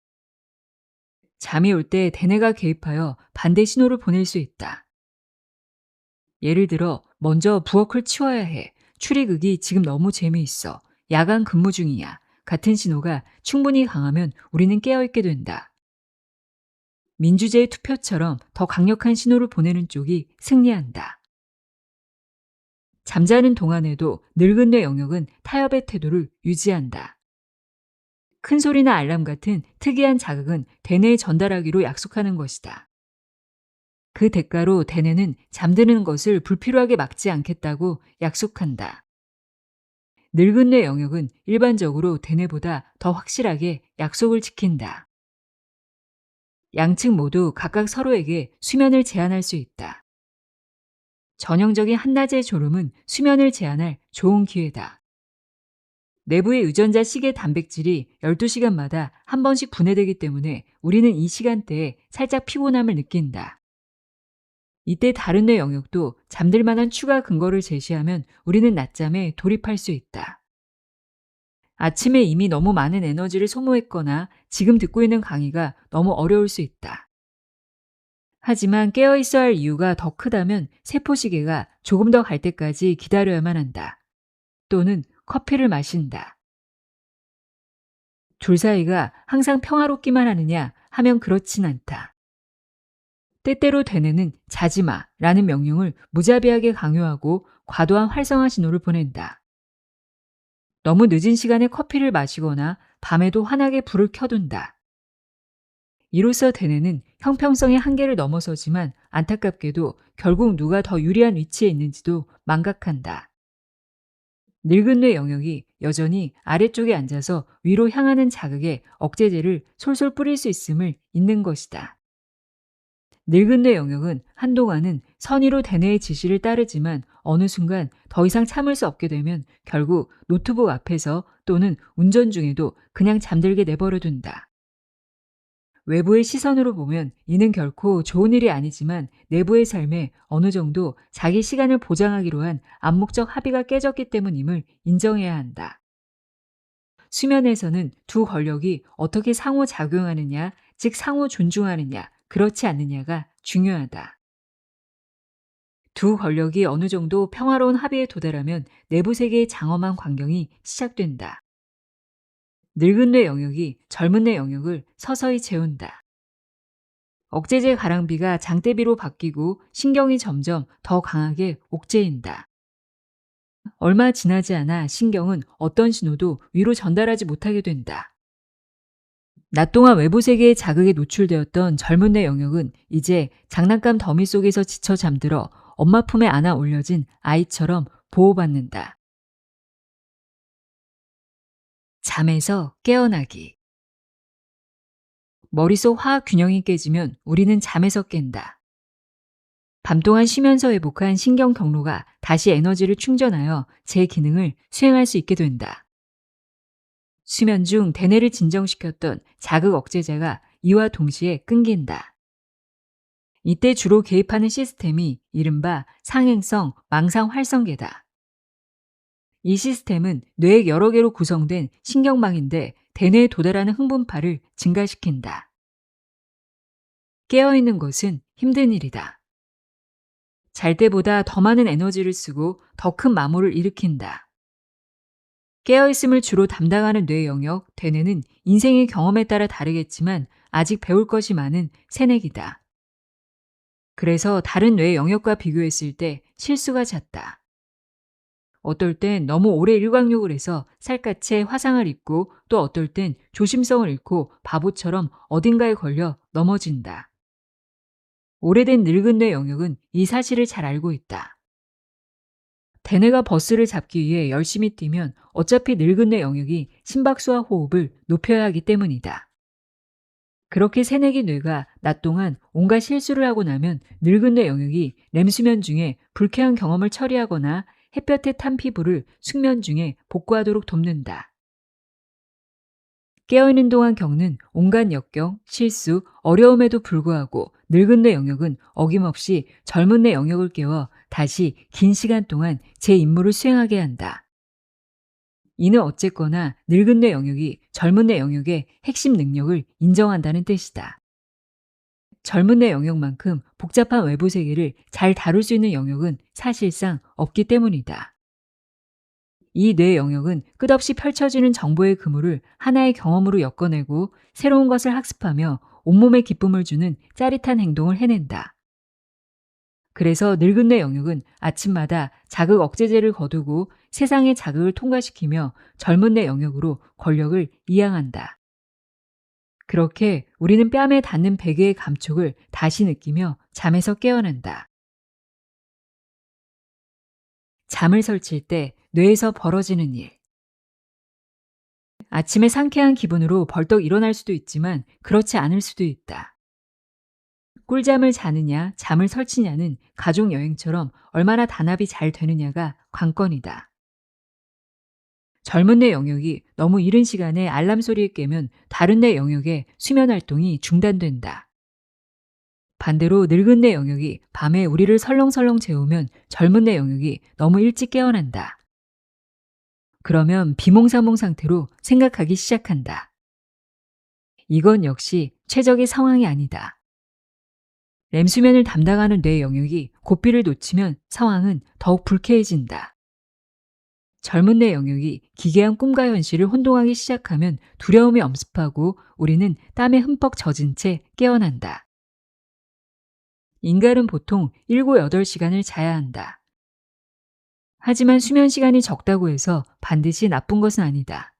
잠이 올 때 대뇌가 개입하여 반대 신호를 보낼 수 있다. 예를 들어 먼저 부엌을 치워야 해. 출입극이 지금 너무 재미있어. 야간 근무 중이야. 같은 신호가 충분히 강하면 우리는 깨어있게 된다. 민주제의 투표처럼 더 강력한 신호를 보내는 쪽이 승리한다. 잠자는 동안에도 늙은 뇌 영역은 타협의 태도를 유지한다. 큰 소리나 알람 같은 특이한 자극은 대뇌에 전달하기로 약속하는 것이다. 그 대가로 대뇌는 잠드는 것을 불필요하게 막지 않겠다고 약속한다. 늙은 뇌 영역은 일반적으로 대뇌보다 더 확실하게 약속을 지킨다. 양측 모두 각각 서로에게 수면을 제한할 수 있다. 전형적인 한낮의 졸음은 수면을 제한할 좋은 기회다. 내부의 유전자 시계 단백질이 12시간마다 한 번씩 분해되기 때문에 우리는 이 시간대에 살짝 피곤함을 느낀다. 이때 다른 뇌 영역도 잠들 만한 추가 근거를 제시하면 우리는 낮잠에 돌입할 수 있다. 아침에 이미 너무 많은 에너지를 소모했거나 지금 듣고 있는 강의가 너무 어려울 수 있다. 하지만 깨어 있어야 할 이유가 더 크다면 세포시계가 조금 더 갈 때까지 기다려야만 한다. 또는 커피를 마신다. 둘 사이가 항상 평화롭기만 하느냐 하면 그렇진 않다. 때때로 되뇌는 자지마 라는 명령을 무자비하게 강요하고 과도한 활성화 신호를 보낸다. 너무 늦은 시간에 커피를 마시거나 밤에도 환하게 불을 켜둔다. 이로써 대뇌는 형평성의 한계를 넘어서지만 안타깝게도 결국 누가 더 유리한 위치에 있는지도 망각한다. 늙은 뇌 영역이 여전히 아래쪽에 앉아서 위로 향하는 자극에 억제제를 솔솔 뿌릴 수 있음을 잊는 것이다. 늙은 뇌 영역은 한동안은 선의로 대뇌의 지시를 따르지만 어느 순간 더 이상 참을 수 없게 되면 결국 노트북 앞에서 또는 운전 중에도 그냥 잠들게 내버려 둔다. 외부의 시선으로 보면 이는 결코 좋은 일이 아니지만 내부의 삶에 어느 정도 자기 시간을 보장하기로 한 암묵적 합의가 깨졌기 때문임을 인정해야 한다. 수면에서는 두 권력이 어떻게 상호작용하느냐, 즉 상호 존중하느냐, 그렇지 않느냐가 중요하다. 두 권력이 어느 정도 평화로운 합의에 도달하면 내부 세계의 장엄한 광경이 시작된다. 늙은 뇌 영역이 젊은 뇌 영역을 서서히 재운다. 억제제 가랑비가 장대비로 바뀌고 신경이 점점 더 강하게 옥죄인다. 얼마 지나지 않아 신경은 어떤 신호도 위로 전달하지 못하게 된다. 낮 동안 외부 세계의 자극에 노출되었던 젊은 뇌 영역은 이제 장난감 더미 속에서 지쳐 잠들어 엄마 품에 안아 올려진 아이처럼 보호받는다. 잠에서 깨어나기. 머릿속 화학 균형이 깨지면 우리는 잠에서 깬다. 밤 동안 쉬면서 회복한 신경 경로가 다시 에너지를 충전하여 제 기능을 수행할 수 있게 된다. 수면 중 대뇌를 진정시켰던 자극 억제제가 이와 동시에 끊긴다. 이때 주로 개입하는 시스템이 이른바 상행성 망상 활성계다. 이 시스템은 뇌의 여러 개로 구성된 신경망인데 대뇌에 도달하는 흥분파를 증가시킨다. 깨어있는 것은 힘든 일이다. 잘 때보다 더 많은 에너지를 쓰고 더 큰 마모를 일으킨다. 깨어있음을 주로 담당하는 뇌 영역, 대뇌는 인생의 경험에 따라 다르겠지만 아직 배울 것이 많은 새내기다. 그래서 다른 뇌 영역과 비교했을 때 실수가 잦다. 어떨 땐 너무 오래 일광욕을 해서 살갗에 화상을 입고 또 어떨 땐 조심성을 잃고 바보처럼 어딘가에 걸려 넘어진다. 오래된 늙은 뇌 영역은 이 사실을 잘 알고 있다. 대뇌가 버스를 잡기 위해 열심히 뛰면 어차피 늙은 뇌 영역이 심박수와 호흡을 높여야 하기 때문이다. 그렇게 새내기 뇌가 낮 동안 온갖 실수를 하고 나면 늙은 뇌 영역이 렘수면 중에 불쾌한 경험을 처리하거나 햇볕에 탄 피부를 숙면 중에 복구하도록 돕는다. 깨어있는 동안 겪는 온갖 역경, 실수, 어려움에도 불구하고 늙은 뇌 영역은 어김없이 젊은 뇌 영역을 깨워 다시 긴 시간 동안 제 임무를 수행하게 한다. 이는 어쨌거나 늙은 뇌 영역이 젊은 뇌 영역의 핵심 능력을 인정한다는 뜻이다. 젊은 뇌 영역만큼 복잡한 외부 세계를 잘 다룰 수 있는 영역은 사실상 없기 때문이다. 이 뇌 영역은 끝없이 펼쳐지는 정보의 그물을 하나의 경험으로 엮어내고 새로운 것을 학습하며 온몸에 기쁨을 주는 짜릿한 행동을 해낸다. 그래서 늙은 뇌 영역은 아침마다 자극 억제제를 거두고 세상의 자극을 통과시키며 젊은 뇌 영역으로 권력을 이양한다. 그렇게 우리는 뺨에 닿는 베개의 감촉을 다시 느끼며 잠에서 깨어난다. 잠을 설칠 때 뇌에서 벌어지는 일. 아침에 상쾌한 기분으로 벌떡 일어날 수도 있지만 그렇지 않을 수도 있다. 꿀잠을 자느냐, 잠을 설치냐는 가족 여행처럼 얼마나 단합이 잘 되느냐가 관건이다. 젊은 내 영역이 너무 이른 시간에 알람 소리에 깨면 다른 내 영역의 수면 활동이 중단된다. 반대로 늙은 내 영역이 밤에 우리를 설렁설렁 재우면 젊은 내 영역이 너무 일찍 깨어난다. 그러면 비몽사몽 상태로 생각하기 시작한다. 이건 역시 최적의 상황이 아니다. 렘 수면을 담당하는 뇌 영역이 고삐를 놓치면 상황은 더욱 불쾌해진다. 젊은 내 영역이 기괴한 꿈과 현실을 혼동하기 시작하면 두려움이 엄습하고 우리는 땀에 흠뻑 젖은 채 깨어난다. 인간은 보통 7, 8시간을 자야 한다. 하지만 수면 시간이 적다고 해서 반드시 나쁜 것은 아니다.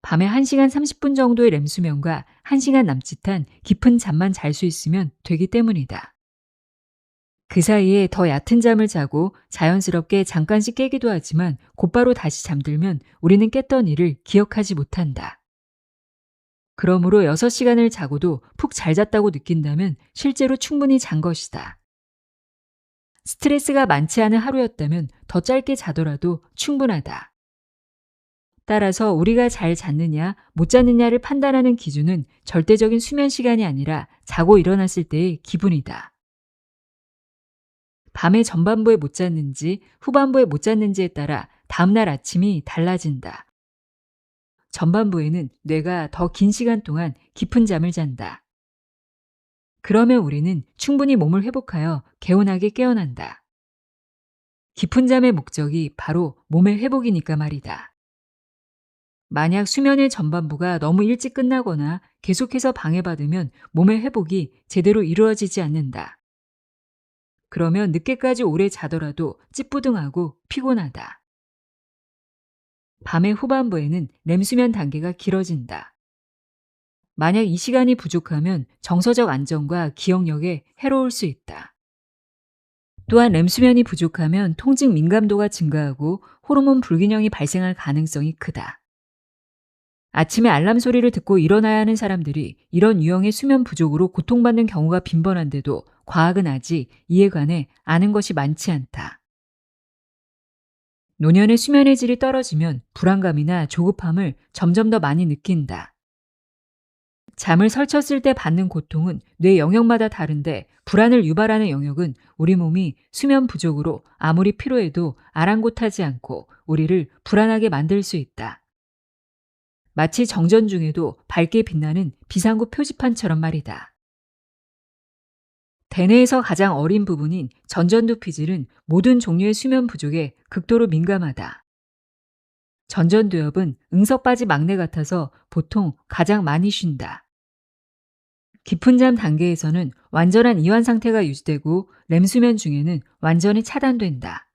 밤에 1시간 30분 정도의 렘 수면과 1시간 남짓한 깊은 잠만 잘 수 있으면 되기 때문이다. 그 사이에 더 얕은 잠을 자고 자연스럽게 잠깐씩 깨기도 하지만 곧바로 다시 잠들면 우리는 깼던 일을 기억하지 못한다. 그러므로 6시간을 자고도 푹 잘 잤다고 느낀다면 실제로 충분히 잔 것이다. 스트레스가 많지 않은 하루였다면 더 짧게 자더라도 충분하다. 따라서 우리가 잘 잤느냐, 못 잤느냐를 판단하는 기준은 절대적인 수면 시간이 아니라 자고 일어났을 때의 기분이다. 밤에 전반부에 못 잤는지 후반부에 못 잤는지에 따라 다음날 아침이 달라진다. 전반부에는 뇌가 더 긴 시간 동안 깊은 잠을 잔다. 그러면 우리는 충분히 몸을 회복하여 개운하게 깨어난다. 깊은 잠의 목적이 바로 몸의 회복이니까 말이다. 만약 수면의 전반부가 너무 일찍 끝나거나 계속해서 방해받으면 몸의 회복이 제대로 이루어지지 않는다. 그러면 늦게까지 오래 자더라도 찌뿌둥하고 피곤하다. 밤의 후반부에는 렘 수면 단계가 길어진다. 만약 이 시간이 부족하면 정서적 안정과 기억력에 해로울 수 있다. 또한 렘 수면이 부족하면 통증 민감도가 증가하고 호르몬 불균형이 발생할 가능성이 크다. 아침에 알람 소리를 듣고 일어나야 하는 사람들이 이런 유형의 수면 부족으로 고통받는 경우가 빈번한데도 과학은 아직 이에 관해 아는 것이 많지 않다. 노년의 수면의 질이 떨어지면 불안감이나 조급함을 점점 더 많이 느낀다. 잠을 설쳤을 때 받는 고통은 뇌 영역마다 다른데 불안을 유발하는 영역은 우리 몸이 수면 부족으로 아무리 피로해도 아랑곳하지 않고 우리를 불안하게 만들 수 있다. 마치 정전 중에도 밝게 빛나는 비상구 표지판처럼 말이다. 대뇌에서 가장 어린 부분인 전전두피질은 모든 종류의 수면 부족에 극도로 민감하다. 전전두엽은 응석바지 막내 같아서 보통 가장 많이 쉰다. 깊은 잠 단계에서는 완전한 이완 상태가 유지되고 렘 수면 중에는 완전히 차단된다.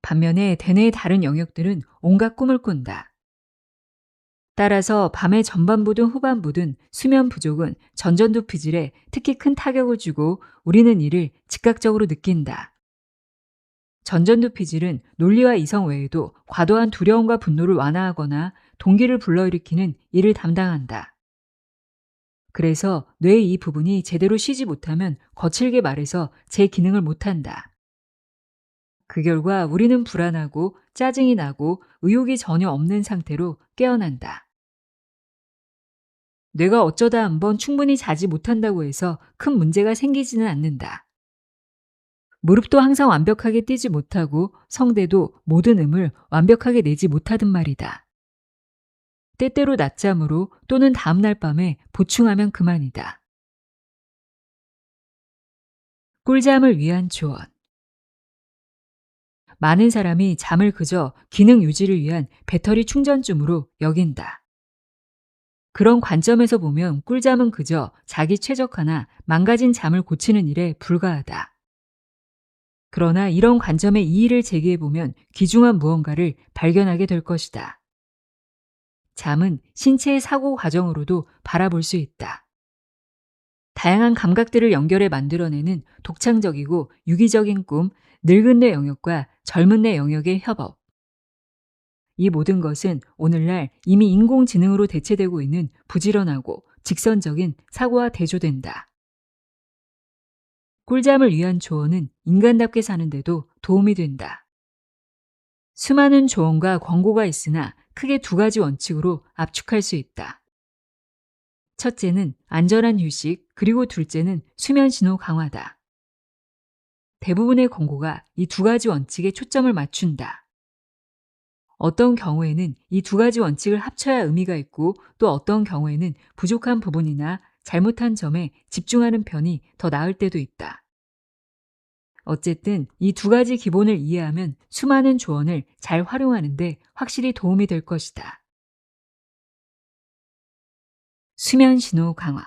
반면에 대뇌의 다른 영역들은 온갖 꿈을 꾼다. 따라서 밤의 전반부든 후반부든 수면 부족은 전전두피질에 특히 큰 타격을 주고 우리는 이를 즉각적으로 느낀다. 전전두피질은 논리와 이성 외에도 과도한 두려움과 분노를 완화하거나 동기를 불러일으키는 일을 담당한다. 그래서 뇌의 이 부분이 제대로 쉬지 못하면 거칠게 말해서 제 기능을 못한다. 그 결과 우리는 불안하고 짜증이 나고 의욕이 전혀 없는 상태로 깨어난다. 뇌가 어쩌다 한번 충분히 자지 못한다고 해서 큰 문제가 생기지는 않는다. 무릎도 항상 완벽하게 뛰지 못하고 성대도 모든 음을 완벽하게 내지 못하든 말이다. 때때로 낮잠으로 또는 다음날 밤에 보충하면 그만이다. 꿀잠을 위한 조언. 많은 사람이 잠을 그저 기능 유지를 위한 배터리 충전쯤으로 여긴다. 그런 관점에서 보면 꿀잠은 그저 자기 최적화나 망가진 잠을 고치는 일에 불과하다. 그러나 이런 관점의 이의를 제기해보면 귀중한 무언가를 발견하게 될 것이다. 잠은 신체의 사고 과정으로도 바라볼 수 있다. 다양한 감각들을 연결해 만들어내는 독창적이고 유기적인 꿈, 늙은 내 영역과 젊은 내 영역의 협업. 이 모든 것은 오늘날 이미 인공지능으로 대체되고 있는 부지런하고 직선적인 사고와 대조된다. 꿀잠을 위한 조언은 인간답게 사는데도 도움이 된다. 수많은 조언과 권고가 있으나 크게 두 가지 원칙으로 압축할 수 있다. 첫째는 안전한 휴식, 그리고 둘째는 수면 신호 강화다. 대부분의 권고가 이 두 가지 원칙에 초점을 맞춘다. 어떤 경우에는 이 두 가지 원칙을 합쳐야 의미가 있고 또 어떤 경우에는 부족한 부분이나 잘못한 점에 집중하는 편이 더 나을 때도 있다. 어쨌든 이 두 가지 기본을 이해하면 수많은 조언을 잘 활용하는 데 확실히 도움이 될 것이다. 수면 신호 강화.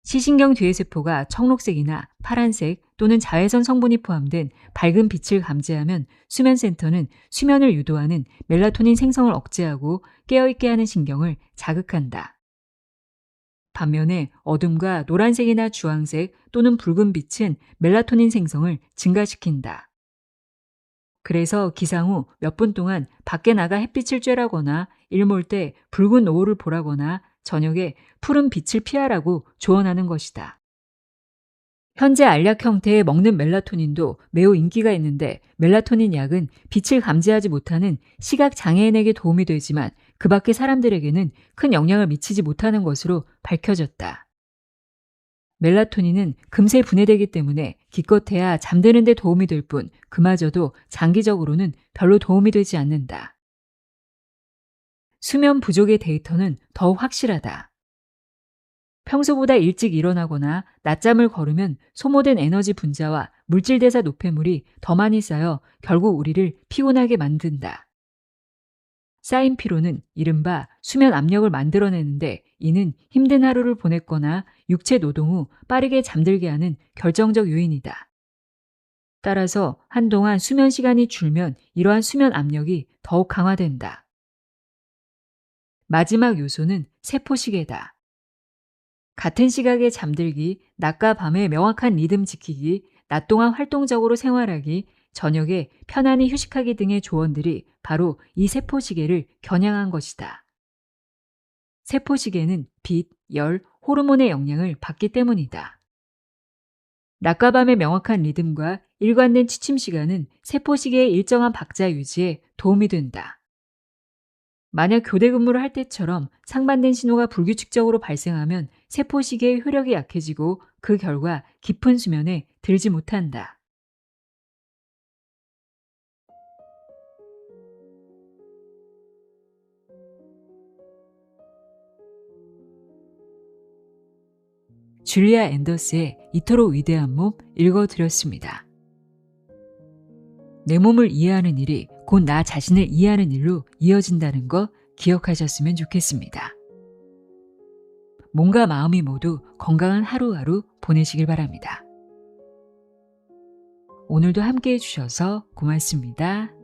시신경 뒤외세포가 청록색이나 파란색 또는 자외선 성분이 포함된 밝은 빛을 감지하면 수면센터는 수면을 유도하는 멜라토닌 생성을 억제하고 깨어있게 하는 신경을 자극한다. 반면에 어둠과 노란색이나 주황색 또는 붉은 빛은 멜라토닌 생성을 증가시킨다. 그래서 기상 후 몇 분 동안 밖에 나가 햇빛을 쬐라거나 일몰 때 붉은 노을을 보라거나 저녁에 푸른 빛을 피하라고 조언하는 것이다. 현재 알약 형태의 먹는 멜라토닌도 매우 인기가 있는데 멜라토닌 약은 빛을 감지하지 못하는 시각 장애인에게 도움이 되지만 그 밖의 사람들에게는 큰 영향을 미치지 못하는 것으로 밝혀졌다. 멜라토닌은 금세 분해되기 때문에 기껏해야 잠드는 데 도움이 될 뿐 그마저도 장기적으로는 별로 도움이 되지 않는다. 수면 부족의 데이터는 더욱 확실하다. 평소보다 일찍 일어나거나 낮잠을 거르면 소모된 에너지 분자와 물질대사 노폐물이 더 많이 쌓여 결국 우리를 피곤하게 만든다. 쌓인 피로는 이른바 수면 압력을 만들어내는데 이는 힘든 하루를 보냈거나 육체 노동 후 빠르게 잠들게 하는 결정적 요인이다. 따라서 한동안 수면 시간이 줄면 이러한 수면 압력이 더욱 강화된다. 마지막 요소는 세포시계다. 같은 시각에 잠들기, 낮과 밤의 명확한 리듬 지키기, 낮 동안 활동적으로 생활하기, 저녁에 편안히 휴식하기 등의 조언들이 바로 이 세포시계를 겨냥한 것이다. 세포시계는 빛, 열, 호르몬의 영향을 받기 때문이다. 낮과 밤의 명확한 리듬과 일관된 취침 시간은 세포시계의 일정한 박자 유지에 도움이 된다. 만약 교대 근무를 할 때처럼 상반된 신호가 불규칙적으로 발생하면 세포시계의 효력이 약해지고 그 결과 깊은 수면에 들지 못한다. 줄리아 앤더스의 이토록 위대한 몸 읽어드렸습니다. 내 몸을 이해하는 일이 곧 나 자신을 이해하는 일로 이어진다는 거 기억하셨으면 좋겠습니다. 몸과 마음이 모두 건강한 하루하루 보내시길 바랍니다. 오늘도 함께해 주셔서 고맙습니다.